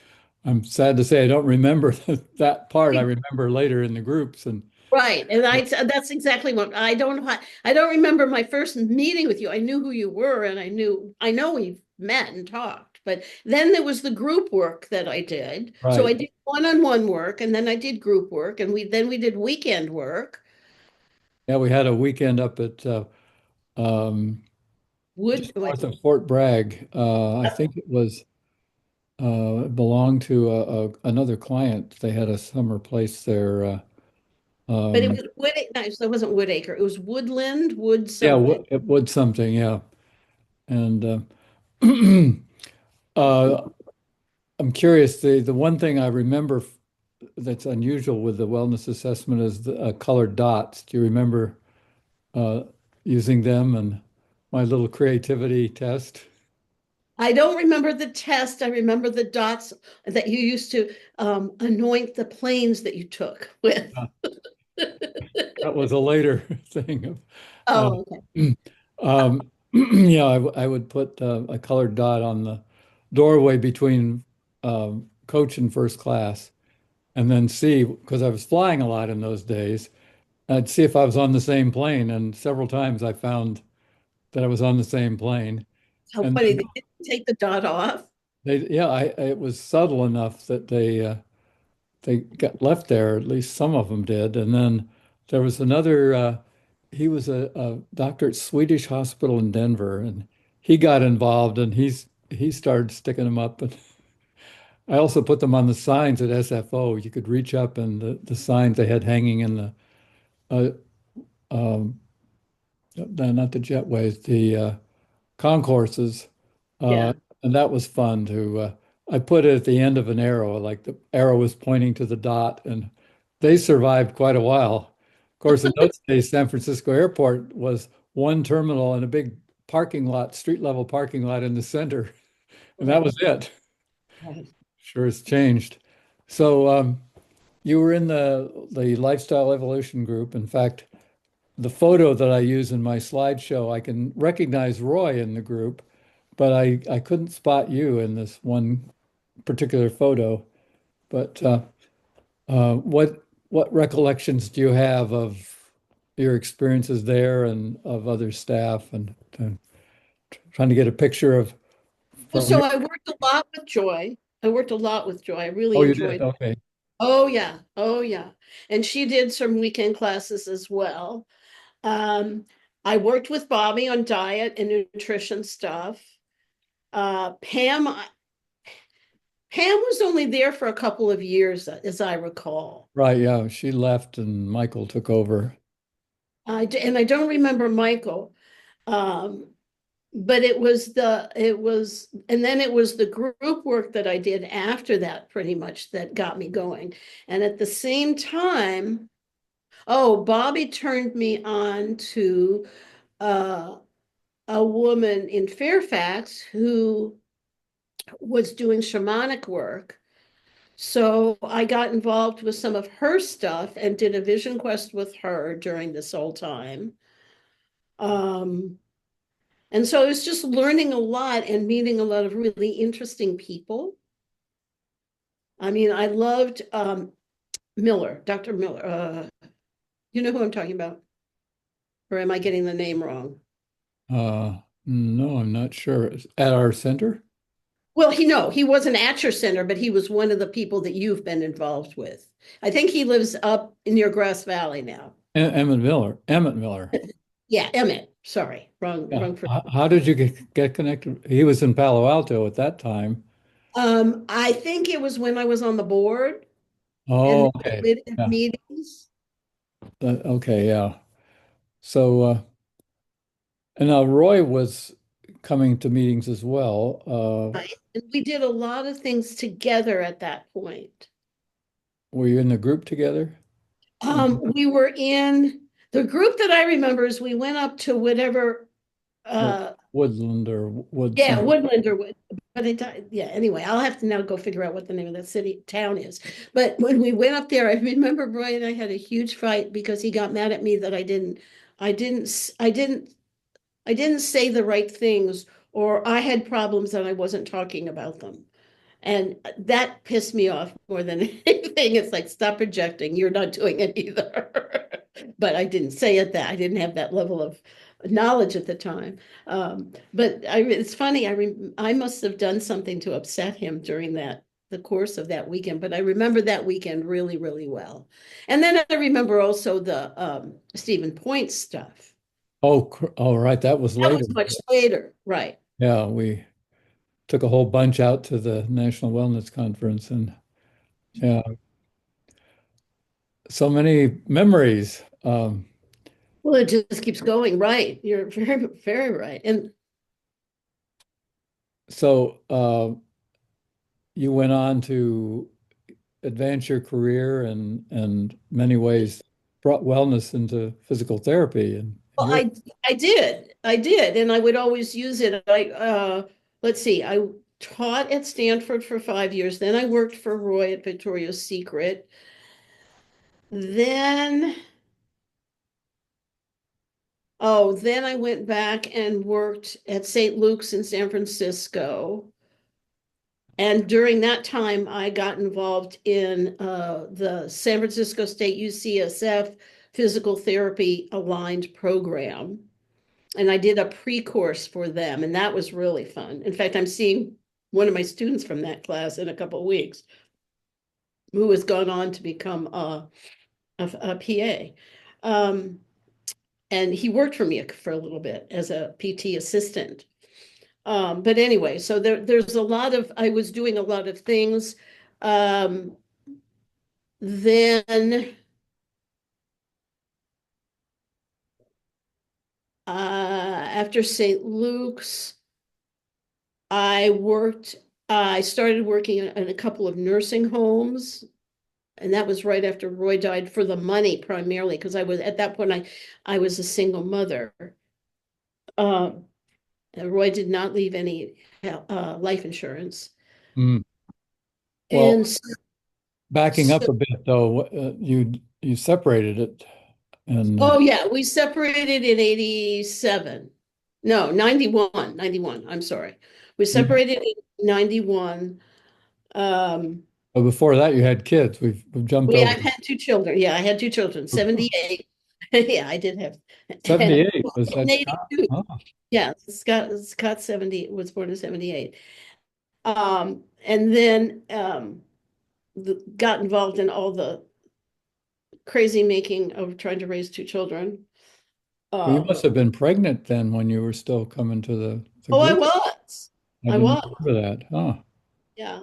I'm sad to say I don't remember that part. I remember later in the groups and Right. And that's exactly what I don't remember my first meeting with you. I knew who you were and I know we've met and talked, but then there was the group work that I did. So I right. did one-on-one work and then I did group work and we did weekend work. Yeah, we had a weekend up at um, Would just north of Fort Bragg. I think it was belonged to another client. They had a summer place there. but it Um, was Wood, no, so it wasn't Woodacre. It was Woodland, Wood yeah, something. it would something. Yeah, and uh, I'm curious. The one thing I remember that's unusual with the wellness assessment is the colored dots. Do you remember uh, using them and my little creativity test? I don't remember the test. I remember the dots that you used to anoint the planes that you took with. Uh, that was a later thing. Uh, Oh, okay. yeah, I would put a colored dot on the doorway between coach and first class, and then see, because I was flying a lot in those days, I'd see if I was on the same plane. And several times I found that I was on the same plane. How And funny. then They didn't take the dot off. yeah, it was subtle enough that they got left there, at least some of them did. And then there was another, he was a doctor at Swedish Hospital in Denver, and he got involved and he started sticking them up. And I also put them on the signs at SFO. You could reach up and the signs they had hanging in the, uh, um, not the jetways, the concourses. Uh, Yeah. and that was fun to, I put it at the end of an arrow, like the arrow was pointing to the dot, and they survived quite a while. Of course, in those days, San Francisco Airport was one terminal and a big parking lot, street level parking lot in the center, and that Right. was it. Right. Sure has changed. So you were in the lifestyle evolution group. In fact, the photo that I use in my slideshow, I can recognize Roy in the group, but I couldn't spot you in this one particular photo. But what recollections do you have of your experiences there and of other staff and trying to get a picture of Well, from so your, I worked a lot with Joy. I worked a lot with Joy. I really oh, you did. enjoyed. Okay. Oh yeah. Oh yeah. And she did some weekend classes as well. Um, I worked with Bobby on diet and nutrition stuff. Pam was only there for a couple of years, as I recall. Right. Yeah. She left and Michael took over. And I don't remember Michael. Um, but and then it was the group work that I did after that pretty much that got me going. And at the same time, oh, Bobby turned me on to uh, a woman in Fairfax who was doing shamanic work. So I got involved with some of her stuff and did a vision quest with her during this whole time. Um, and so I was just learning a lot and meeting a lot of really interesting people. I mean, I loved Miller, Dr. Miller. You know who I'm talking about? Or am I getting the name wrong? No, I'm not sure. At our center? Well, he wasn't at your center, but he was one of the people that you've been involved with. I think he lives up near Grass Valley now. Emmett Miller. Emmett Miller. Yeah, Emmett. Sorry, Yeah. wrong. How did you get connected? He was in Palo Alto at that time. I think it was when I was on the board Oh, and okay. we did Yeah. meetings. Okay. Yeah. So, and now Roy was coming to meetings as well. Right. And we did a lot of things together at that point. Were you in the group together? We were in the group that I remember is we went up to whatever Or uh Woodland or Wood yeah, something? Woodland or Wood, but yeah, anyway, I'll have to now go figure out what the name of that city town is. But when we went up there, I remember Roy and I had a huge fight because he got mad at me that I didn't s- I didn't say the right things or I had problems and I wasn't talking about them. And that pissed me off more than anything. It's like, stop projecting. You're not doing it either. But I didn't say it that. I didn't have that level of knowledge at the time. It's funny. I must have done something to upset him during the course of that weekend. But I remember that weekend really, really well. And then I remember also the Stephen Point stuff. Oh, all right. That was That later. was much later, right? Yeah, we took a whole bunch out to the National Wellness Conference, and yeah, so many memories. Well, it just keeps going, right? You're very, very right. And So you went on to advance your career and many ways brought wellness into physical therapy in well, your I did, and I would always use it. Let's see, I taught at Stanford for 5 years. Then I worked for Roy at Victoria's Secret. Then, then I went back and worked at St. Luke's in San Francisco. And during that time, I got involved in the San Francisco State UCSF physical therapy aligned program. And I did a pre-course for them, and that was really fun. In fact, I'm seeing one of my students from that class in a couple of weeks who has gone on to become a PA. Um, and he worked for me for a little bit as a PT assistant. But anyway, so there's a lot of, I was doing a lot of things. Um, then after St. Luke's, I started working in a couple of nursing homes. And that was right after Roy died, for the money primarily, because I was at that point, I was a single mother. Um, and Roy did not leave any life insurance. Mm. Well, And backing so, up a bit though, you separated it and oh yeah, we separated in 87. No, 91, 91. I'm sorry. We you, separated in 91. Um, but before that you had kids. We've jumped over I've had two children. Yeah, I had two children, 78. Yeah, I did have. And 78 was in that Scott? 82. Oh. Yeah, Scott 70 was born in 78. And then got involved in all the crazy making of trying to raise two children. Well, you Um, must have been pregnant then when you were still coming to the oh, I group. was. I I didn't was. remember that. Huh. Yeah.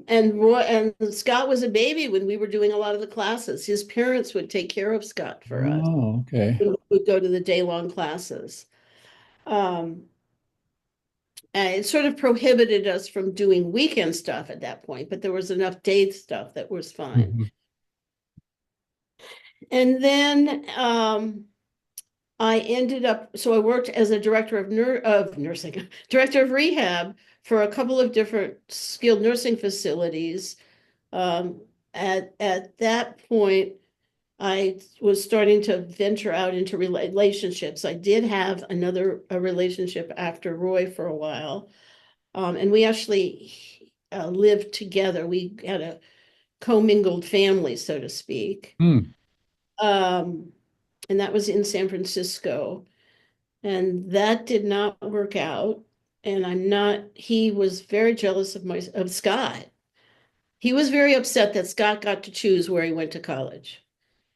And Roy and Scott was a baby when we were doing a lot of the classes. His parents would take care of Scott for us. Oh, okay. We would go to the day-long classes. Um, and it sort of prohibited us from doing weekend stuff at that point, but there was enough day stuff that was fine. Mhm. And then I ended up, so I worked as a director of nursing, director of rehab for a couple of different skilled nursing facilities. Um, at that point, I was starting to venture out into relationships. I did have a relationship after Roy for a while, and we actually lived together. We had a commingled family, so to speak. Hmm. Um, and that was in San Francisco. And that did not work out. And he was very jealous of Scott. He was very upset that Scott got to choose where he went to college.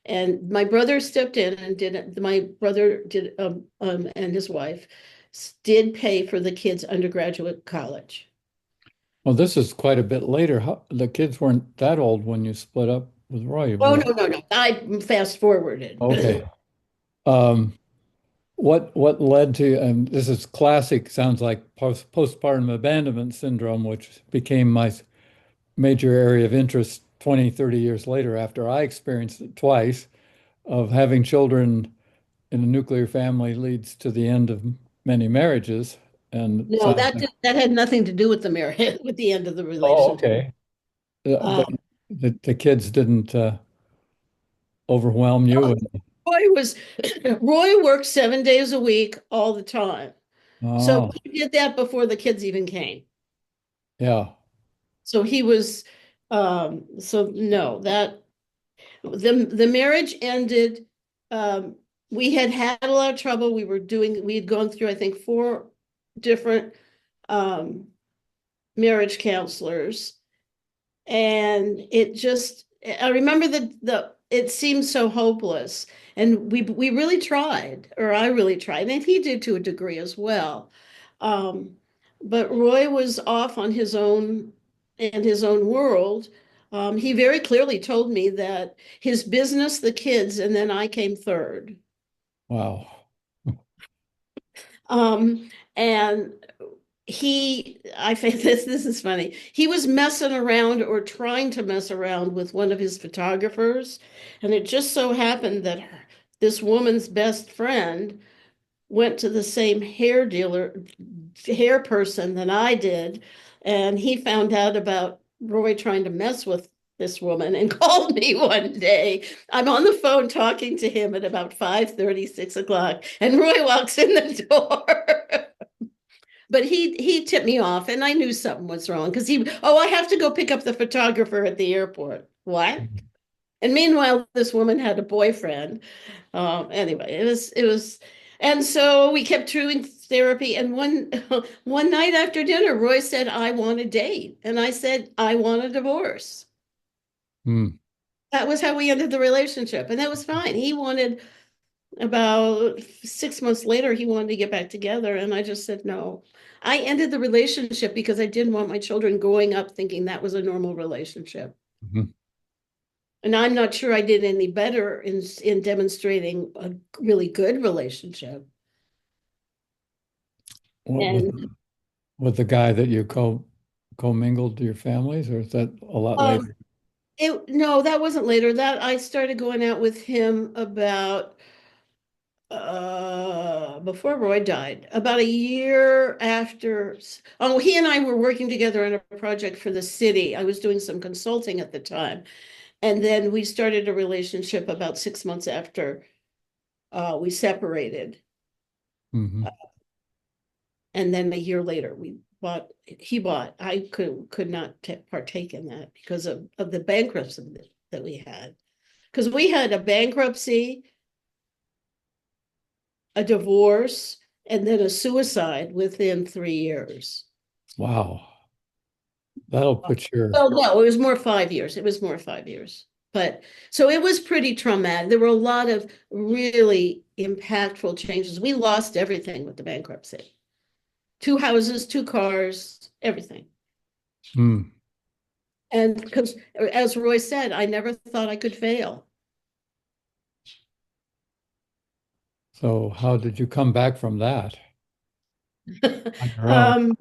And my brother stepped in and my brother did, and his wife did pay for the kids' undergraduate college. Well, this is quite a bit later. The kids weren't that old when you split up with Roy, Oh, were they? no, no, no. I fast forwarded. Okay. Um, what led to, and this is classic, sounds like postpartum abandonment syndrome, which became my major area of interest 20, 30 years later after I experienced it twice, of having children in a nuclear family leads to the end of many marriages. And it No, sounds like, that had nothing to do with the marriage, with the end of the oh, relationship. okay. Uh, The kids didn't overwhelm you. And, Roy was Roy worked 7 days a week all the time. So oh, he did that before the kids even came. yeah. So he was, so no, that the marriage ended. Um, we had had a lot of trouble. We had gone through, I think, four different um, marriage counselors. And it just, I remember it seemed so hopeless. And we really tried, or I really tried, and he did to a degree as well. Um, but Roy was off on his own in his own world. He very clearly told me that his business, the kids, and then I came third. Wow. And I think this is funny. He was messing around or trying to mess around with one of his photographers, and it just so happened that this woman's best friend went to the same hair person that I did, and he found out about Roy trying to mess with this woman and called me one day. I'm on the phone talking to him at about 5:30, 6 o'clock, and Roy walks in the door. But he tipped me off, and I knew something was wrong because I have to go pick up the photographer at the airport. What? And meanwhile, this woman had a boyfriend. Anyway, it was, and so we kept doing therapy. And one night after dinner, Roy said, "I want a date," and I said, "I want a divorce." Hmm. That was how we ended the relationship, and that was fine. He wanted about 6 months later, he wanted to get back together, and I just said no. I ended the relationship because I didn't want my children growing up thinking that was a normal relationship. Mhm. And I'm not sure I did any better in demonstrating a really good relationship. What And with the guy that you commingled to your families, or is that a lot um, later? it no, that wasn't later. That I started going out with him about before Roy died, about a year after. Oh, he and I were working together on a project for the city. I was doing some consulting at the time. And then we started a relationship about 6 months after we separated. Hmm. And then a year later, he bought. I could not partake in that because of the bankruptcy that we had. Because we had a bankruptcy, a divorce, and then a suicide within 3 years. Wow. That'll put your, Well, no, it was more 5 years. It was more 5 years. But so it was pretty traumatic. There were a lot of really impactful changes. We lost everything with the bankruptcy. Two houses, two cars, everything. hmm. And because, as Roy said, I never thought I could fail. So how did you come back from that on your own?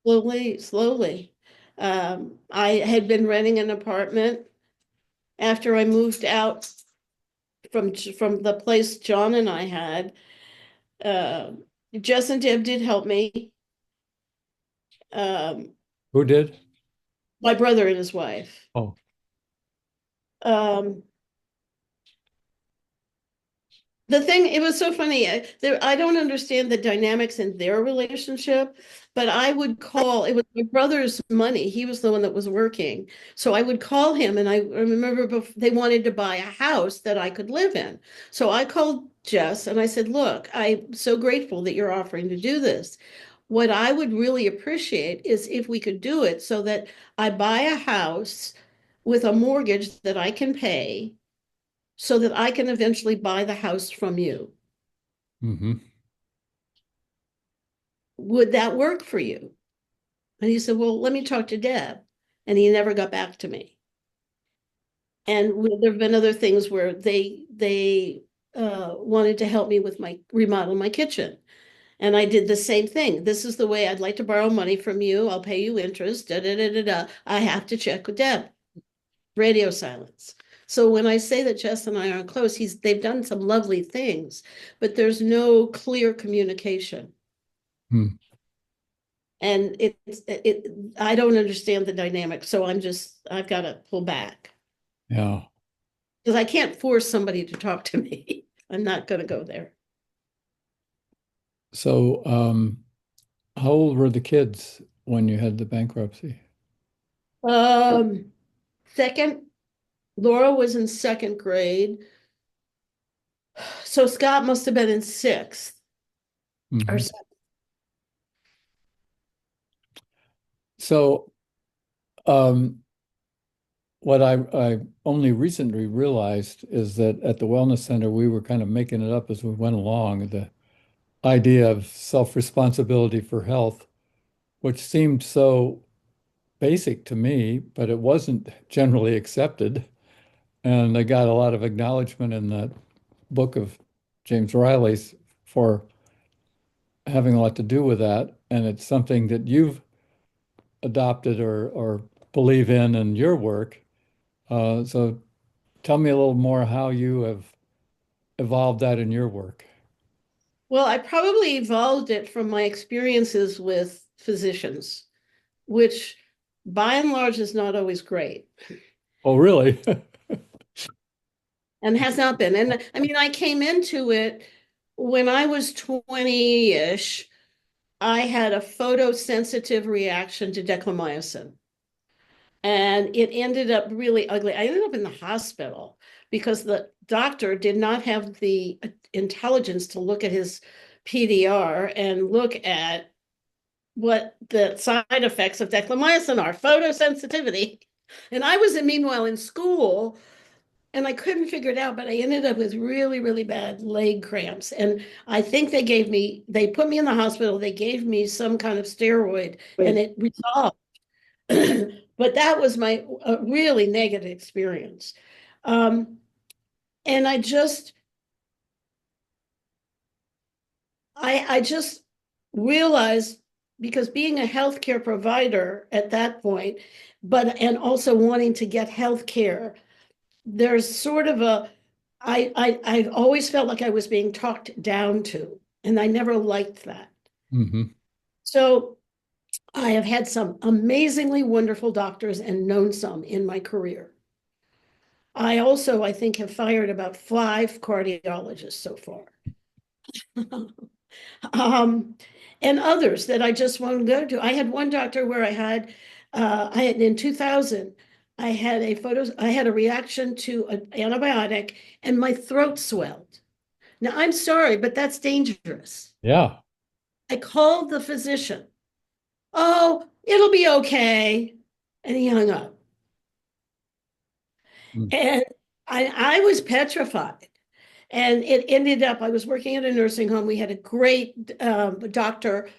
um, slowly. I had been renting an apartment after I moved out from the place John and I had. Uh, Jess and Deb did help me. Um, Who did? my brother and his wife. Oh, Um, the thing, it was so funny. I don't understand the dynamics in their relationship, but I would call, it was my brother's money. He was the one that was working. So I would call him, and I remember they wanted to buy a house that I could live in. So I called Jess and I said, "Look, I'm so grateful that you're offering to do this. What I would really appreciate is if we could do it so that I buy a house with a mortgage that I can pay so that I can eventually buy the house from you. hmm. Would that work for you?" And he said, "Well, let me talk to Deb." And he never got back to me. And there have been other things where they wanted to help me with my remodel my kitchen. And I did the same thing. "This is the way I'd like to borrow money from you. I'll pay you interest. Da, da, da, da, da. I have to check with Deb." Radio silence. So when I say that Jess and I aren't close, they've done some lovely things, but there's no clear communication. Hmm. And I don't understand the dynamic. So I've got to pull back Yeah. because I can't force somebody to talk to me. I'm not going to go there. So, how old were the kids when you had the bankruptcy? Um, second, Laura was in second grade. So Scott must have been in sixth or Mhm. seventh. So, um, what I only recently realized is that at the wellness center, we were kind of making it up as we went along. The idea of self-responsibility for health, which seemed so basic to me, but it wasn't generally accepted. And I got a lot of acknowledgement in that book of James Riley's for having a lot to do with that. And it's something that you've adopted or believe in your work. So tell me a little more how you have evolved that in your work. Well, I probably evolved it from my experiences with physicians, which by and large is not always great Oh, really? and has not been. And I mean, I came into it when I was 20-ish. I had a photosensitive reaction to declamycin. And it ended up really ugly. I ended up in the hospital because the doctor did not have the intelligence to look at his PDR and look at what the side effects of declamycin are, photosensitivity. And I was, meanwhile, in school and I couldn't figure it out, but I ended up with really, really bad leg cramps. And I think they put me in the hospital, they gave me some kind of steroid and it resolved. But that was my really negative experience. Um, and I just realized because being a healthcare provider at that point, and also wanting to get healthcare, there's sort of I've always felt like I was being talked down to, and I never liked that. Hmm. So I have had some amazingly wonderful doctors and known some in my career. I also, I think, have fired about 5 cardiologists so far. um, and others that I just won't go to. I had one doctor where I had in 2000, I had a reaction to an antibiotic and my throat swelled. Now, I'm sorry, but that's dangerous. Yeah. I called the physician. Oh, it'll be okay. And he hung up. Mm. And I was petrified. And it ended up, I was working at a nursing home. We had a great doctor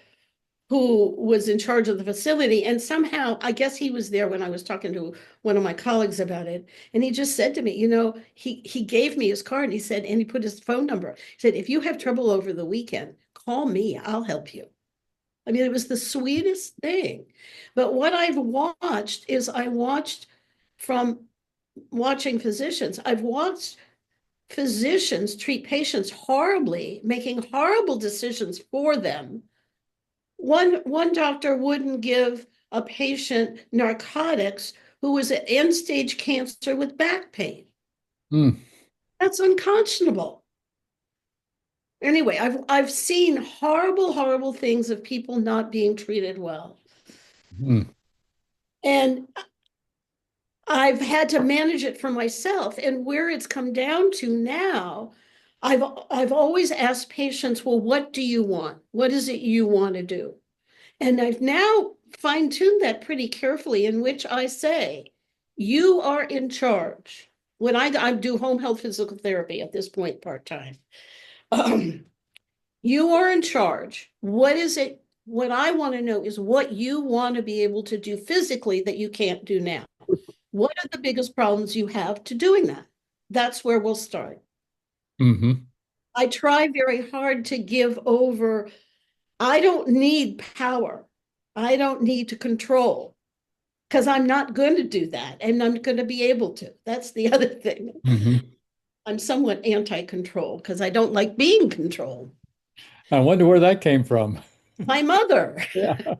who was in charge of the facility. And somehow, I guess he was there when I was talking to one of my colleagues about it. And he just said to me, he gave me his card and he said, and he put his phone number. He said, if you have trouble over the weekend, call me, I'll help you. I mean, it was the sweetest thing. But what I've watched is I watched from watching physicians, I've watched physicians treat patients horribly, making horrible decisions for them. One doctor wouldn't give a patient narcotics who was at end stage cancer with back pain. Mm. That's unconscionable. Anyway, I've seen horrible, horrible things of people not being treated well. Mm. And I've had to manage it for myself. And where it's come down to now, I've always asked patients, well, what do you want? What is it you want to do? And I've now fine-tuned that pretty carefully, in which I say, you are in charge. When I do home health physical therapy at this point part-time, um, you are in charge. What is it? What I want to know is what you want to be able to do physically that you can't do now. What are the biggest problems you have to doing that? That's where we'll start. Hmm. I try very hard to give over. I don't need power. I don't need to control because I'm not going to do that and I'm going to be able to. That's the other thing. Hmm. I'm somewhat anti control because I don't like being controlled. I wonder where that came from. My mother, Yeah.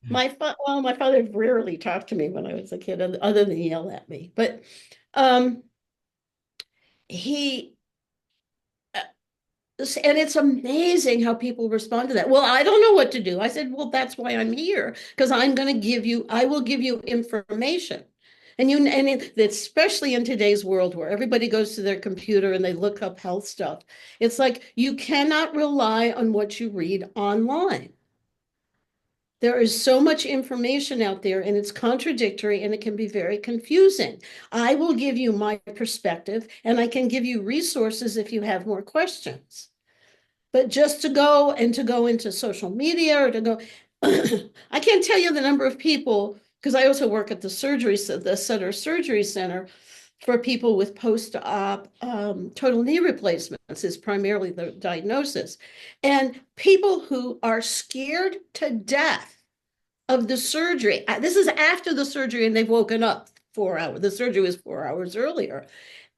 my father rarely talked to me when I was a kid, other than yell at me. But um, he And it's amazing how people respond to that. Well, I don't know what to do. I said, well, that's why I'm here, because I will give you information. Especially in today's world where everybody goes to their computer and they look up health stuff, it's like you cannot rely on what you read online. There is so much information out there and it's contradictory and it can be very confusing. I will give you my perspective and I can give you resources if you have more questions. But just to go into social media or to go, I can't tell you the number of people, because I also work at the Sutter Surgery Center for people with post-op total knee replacements is primarily the diagnosis. And people who are scared to death of the surgery. This is after the surgery and they've woken up 4 hours. The surgery was 4 hours earlier.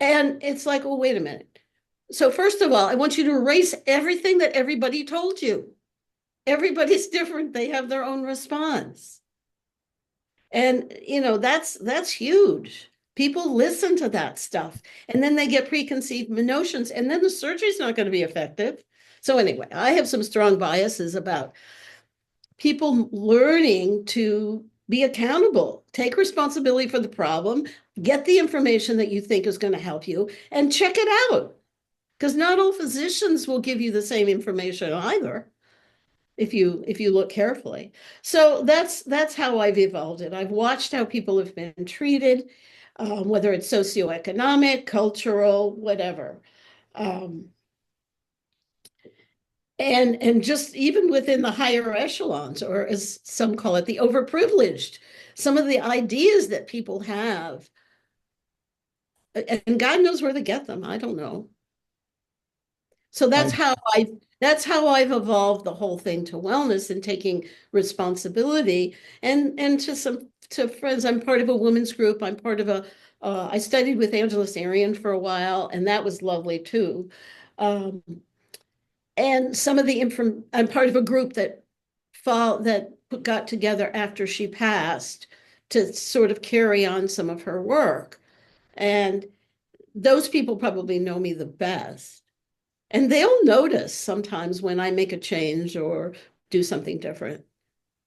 And it's like, well, wait a minute. So first of all, I want you to erase everything that everybody told you. Everybody's different. They have their own response. And that's huge. People listen to that stuff and then they get preconceived notions and then the surgery's not going to be effective. So anyway, I have some strong biases about people learning to be accountable, take responsibility for the problem, get the information that you think is going to help you, and check it out. Because not all physicians will give you the same information either, if you look carefully. So that's how I've evolved it. I've watched how people have been treated, whether it's socioeconomic, cultural, whatever. Um, and just even within the higher echelons, or as some call it, the overprivileged, some of the ideas that people have, and God knows where to get them. I don't know. So I, that's how I've evolved the whole thing to wellness and taking responsibility. And to friends, I'm part of a women's group. I'm part of a I studied with Angela Sarian for a while, and that was lovely too. Um, and some of the inform I'm part of a group that got together after she passed to sort of carry on some of her work. And those people probably know me the best. And they'll notice sometimes when I make a change or do something different.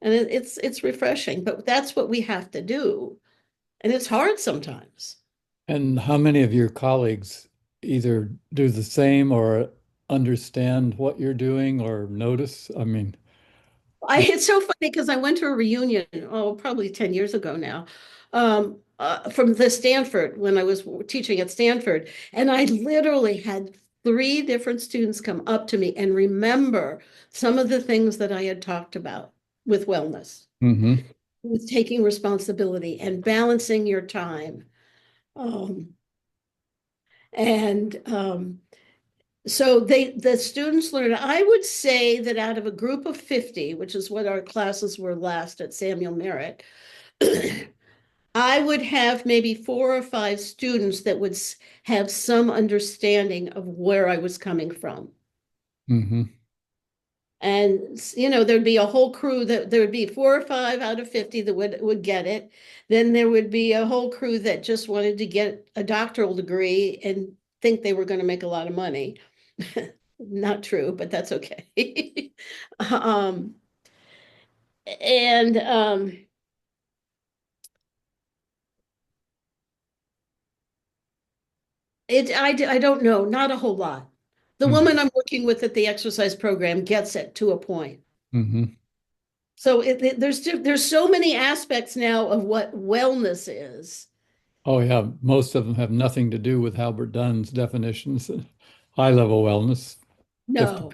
And it's refreshing, but that's what we have to do. And it's hard sometimes. and how many of your colleagues either do the same or understand what you're doing or notice? I mean, It's so funny because I went to a reunion, oh, probably 10 years ago now, from the Stanford when I was teaching at Stanford. And I literally had three different students come up to me and remember some of the things that I had talked about with wellness, hmm. with taking responsibility and balancing your time. Um, and so the students learn. I would say that out of a group of 50, which is what our classes were last at Samuel Merritt, I would have maybe 4 or 5 students that would have some understanding of where I was coming from. Hmm. And there'd be a whole crew that there would be 4 or 5 out of 50 that would get it. Then there would be a whole crew that just wanted to get a doctoral degree and think they were going to make a lot of money. Not true, but that's okay. um, and I don't know, not a whole lot. The woman I'm working with at the exercise program gets it to a point. Hmm. So there's so many aspects now of what wellness is. Oh, yeah. Most of them have nothing to do with Halbert Dunn's definitions. High level wellness 50, No,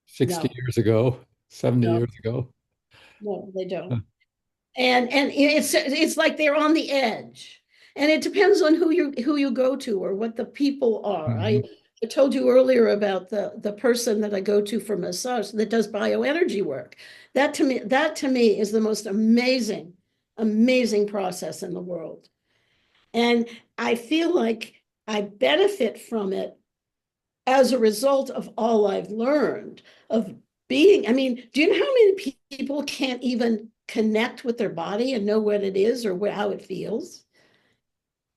60 no, years ago, 70 no, years ago. no, they don't. And it's like they're on the edge, and it depends on who you go to or what the people are. Hmm. I told you earlier about the person that I go to for massage that does bioenergy work. That to me is the most amazing process in the world, and I feel like I benefit from it as a result of all I've learned of being. I mean, do you know how many people can't even connect with their body and know what it is or how it feels?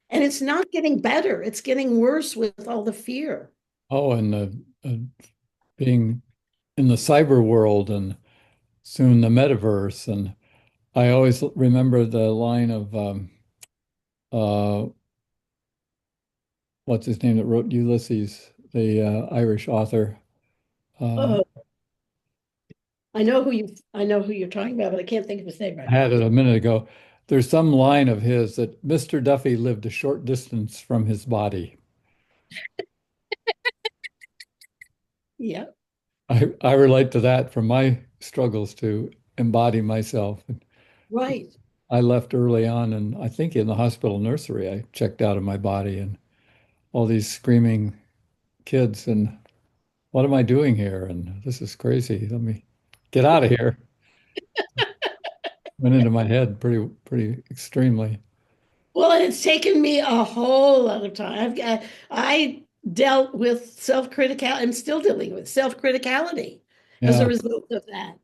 And it's not getting better, it's getting worse with all the fear. Oh, and being in the cyber world and soon the metaverse. And I always remember the line of uh, what's his name that wrote Ulysses, the Irish author. Uh, Oh, I know who you're talking about, but I can't think of his name right I had now. it a minute ago. There's some line of his that Mr. Duffy lived a short distance from his body. Yeah, I relate to that from my struggles to embody myself. right. I left early on, and I think in the hospital nursery, I checked out of my body and all these screaming kids. And what am I doing here? And this is crazy. Let me get out of here. Went into my head pretty extremely. Well, it's taken me a whole lot of time. I dealt with self-critical. I'm still dealing with self-criticality as a Yeah. result of that.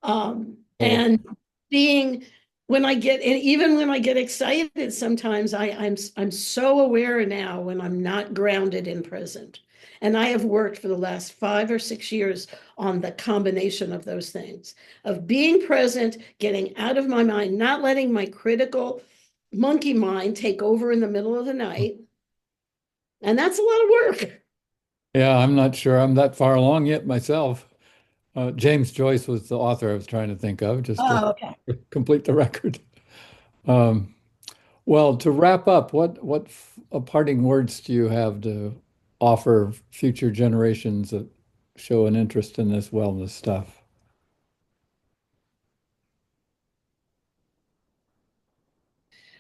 So, And being when I get and even when I get excited, sometimes I'm so aware now when I'm not grounded in present. And I have worked for the last 5 or 6 years on the combination of those things of being present, getting out of my mind, not letting my critical monkey mind take over in the middle of the night. And that's a lot of work. yeah, I'm not sure I'm that far along yet myself. James Joyce was the author I was trying to think of, just to Oh, okay. complete the record. Um, well, to wrap up, what parting words do you have to offer future generations that show an interest in this wellness stuff,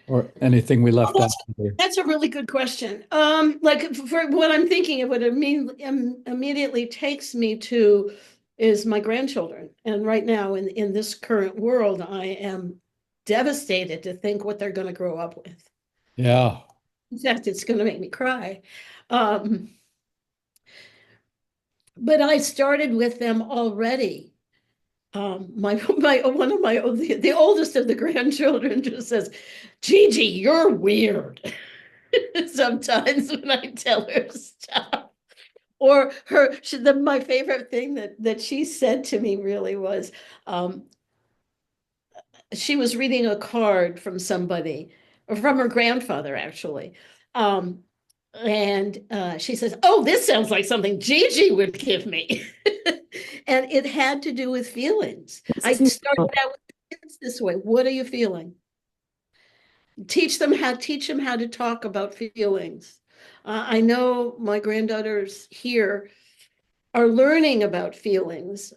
or anything we Oh, left out there? that's a really good question. Like for what I'm thinking of, what it immediately takes me to is my grandchildren. And right now, in this current world, I am devastated to think what they're going to grow up with. Yeah. In fact, it's going to make me cry. Um, but I started with them already. My one of my the oldest of the grandchildren just says, "Gigi, you're weird." Sometimes when I tell her stuff. Or my favorite thing that she said to me really was, um, she was reading a card from somebody, or from her grandfather, actually. Um, and she says, "Oh, this sounds like something Gigi would give me." And it had to do with feelings. I started out with kids this way. What are you feeling? Teach them how to talk about feelings. I know my granddaughters here are learning about feelings.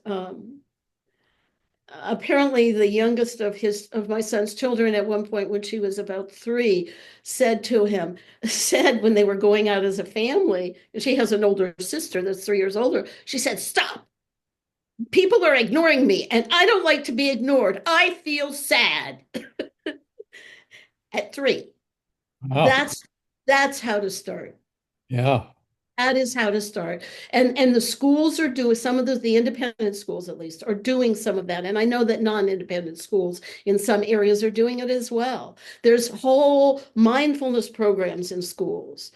Apparently, the youngest of my son's children, at one point when she was about 3, said to him, said when they were going out as a family, and she has an older sister that's 3 years older. She said, "Stop! People are ignoring me, and I don't like to be ignored. I feel sad." At 3. Wow. That's how to start. Yeah. That is how to start. And the schools are doing some of the independent schools at least are doing some of that. And I know that non-independent schools in some areas are doing it as well. There's whole mindfulness programs in schools,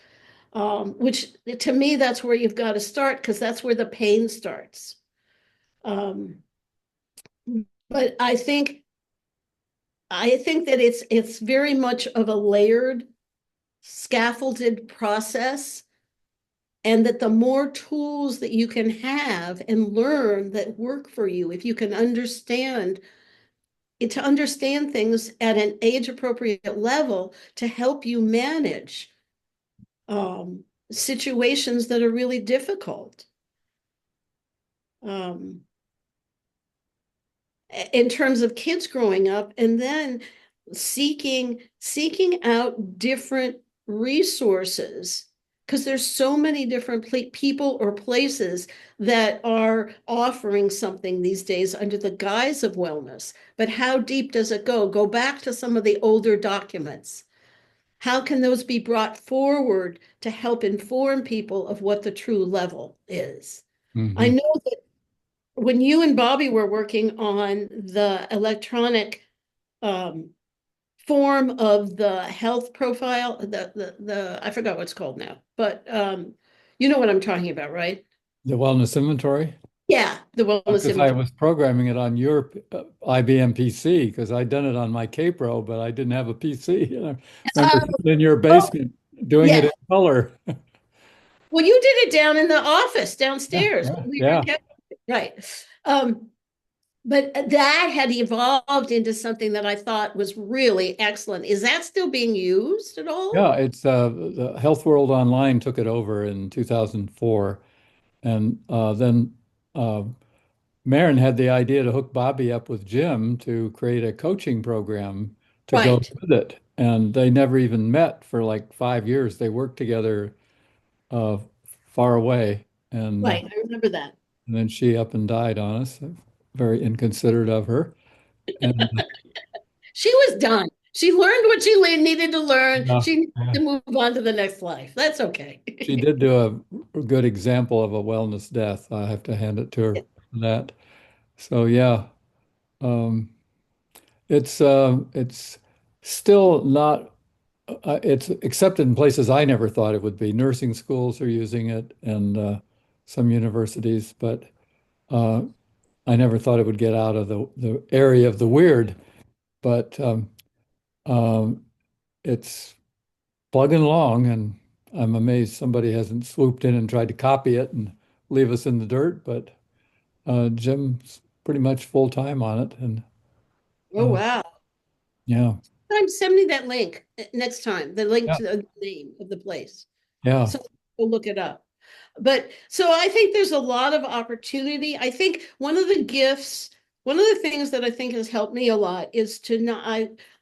which to me, that's where you've got to start because that's where the pain starts. Um, but I think that it's very much of a layered, scaffolded process, and that the more tools that you can have and learn that work for you, if you can understand it, to understand things at an age appropriate level to help you manage situations that are really difficult. Um, in terms of kids growing up, and then seeking out different resources, because there's so many different people or places that are offering something these days under the guise of wellness. But how deep does it go? Go back to some of the older documents. How can those be brought forward to help inform people of what the true level is? I Hmm. know that when you and Bobby were working on the electronic um, form of the health profile, the I forgot what it's called now, but you know what I'm talking about, right? The wellness inventory. Yeah, the wellness Because I inventory. was programming it on your IBM PC because I'd done it on my K-Pro, but I didn't have a PC. And I remember Oh, sitting in your oh, basement doing it in yes. color. Well, you did it down in the office Yeah, downstairs yeah, when we were in yeah. Canada. Right. But that had evolved into something that I thought was really excellent. Is that still being used at all? Yeah, it's the Health World Online took it over in 2004. And then uh, Marin had the idea to hook Bobby up with Jim to create a coaching program to go Right, with it. And they never even met for like 5 years. They worked together uh, far away. right. I remember that. And then she up and died on us. Very inconsiderate of her. And She was done. She learned what she needed to learn. yeah, She needed yeah. to move on to the next life. That's She okay. did do a good example of a wellness death. I have to hand it to her for that. So yeah, um, it's still not it's accepted in places I never thought it would be. Nursing schools are using it and some universities, but uh, I never thought it would get out of the area of the weird. But um, it's plugging along, and I'm amazed somebody hasn't swooped in and tried to copy it and leave us in the dirt. But Jim's pretty much full time on it, and Oh, uh, wow. yeah, Send me that link next time, the link yeah, to the name of the place. yeah. So we'll look it up. But so I think there's a lot of opportunity. I think one of the things that I think has helped me a lot is to not,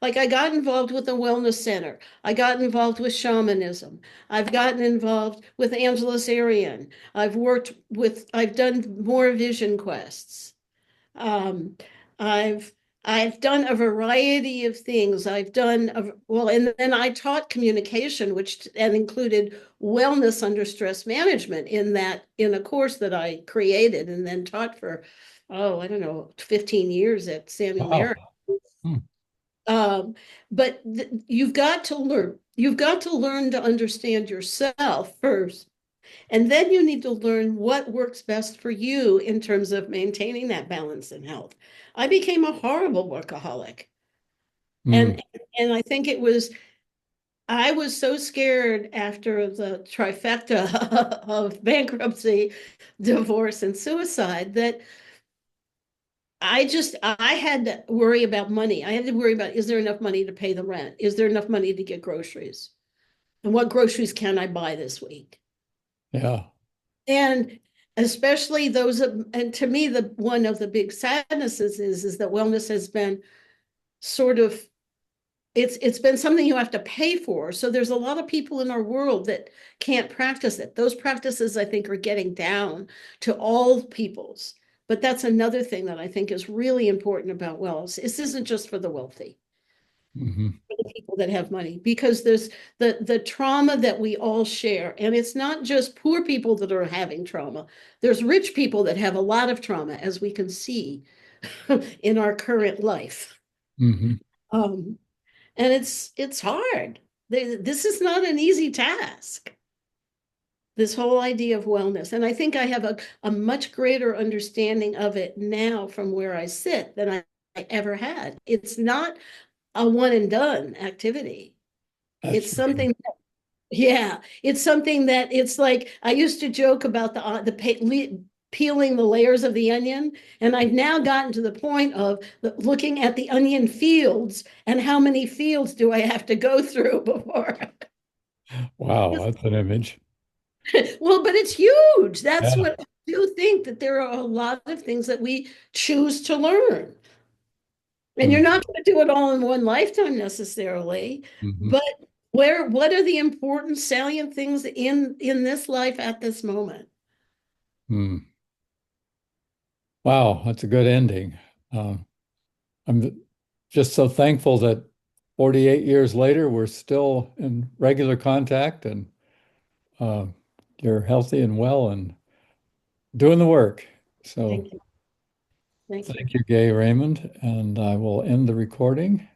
I got involved with a wellness center. I got involved with shamanism. I've gotten involved with Angeles Arian. I've done more vision quests. Um, I've I've done a variety of things. And then I taught communication, which and included wellness under stress management in a course that I created and then taught for, oh, I don't know, 15 years at Samuel Wow. Merritt. Hmm. Um, but you've got to learn. You've got to learn to understand yourself first. And then you need to learn what works best for you in terms of maintaining that balance and health. I became a horrible workaholic. Hmm. And and I think I was so scared after the trifecta of bankruptcy, divorce, and suicide that I had to worry about money. I had to worry about, is there enough money to pay the rent? Is there enough money to get groceries? And what groceries can I buy this week? Yeah. And especially and to me, the one of the big sadnesses is that wellness has been sort of it's been something you have to pay for. So there's a lot of people in our world that can't practice it. Those practices, I think, are getting down to all peoples. But that's another thing that I think is really important about wellness. This isn't just for the wealthy, Hmm. for the people that have money, because there's the trauma that we all share. And it's not just poor people that are having trauma. There's rich people that have a lot of trauma, as we can see in our current life. Hmm. Um, and it's hard. This is not an easy task. This whole idea of wellness. And I think I have a much greater understanding of it now from where I sit than I ever had. It's not a one and done activity. That's It's for sure. something, yeah, it's something that it's like I used to joke about peeling the layers of the onion, and I've now gotten to the point of looking at the onion fields and how many fields do I have to go through before. Wow, that's an image. Well, but it's huge. That's Yeah. what I do think, that there are a lot of things that we choose to learn. And you're Mm-hmm. not going to do it all in one lifetime necessarily, Hmm. but what are the important salient things in this life at this moment? Mm. Wow, that's a good ending. I'm just so thankful that 48 years later, we're still in regular contact and uh, you're healthy and well and doing the work. So Thank you. Thank you. thank you, Gaye Raymond, and I will end the recording.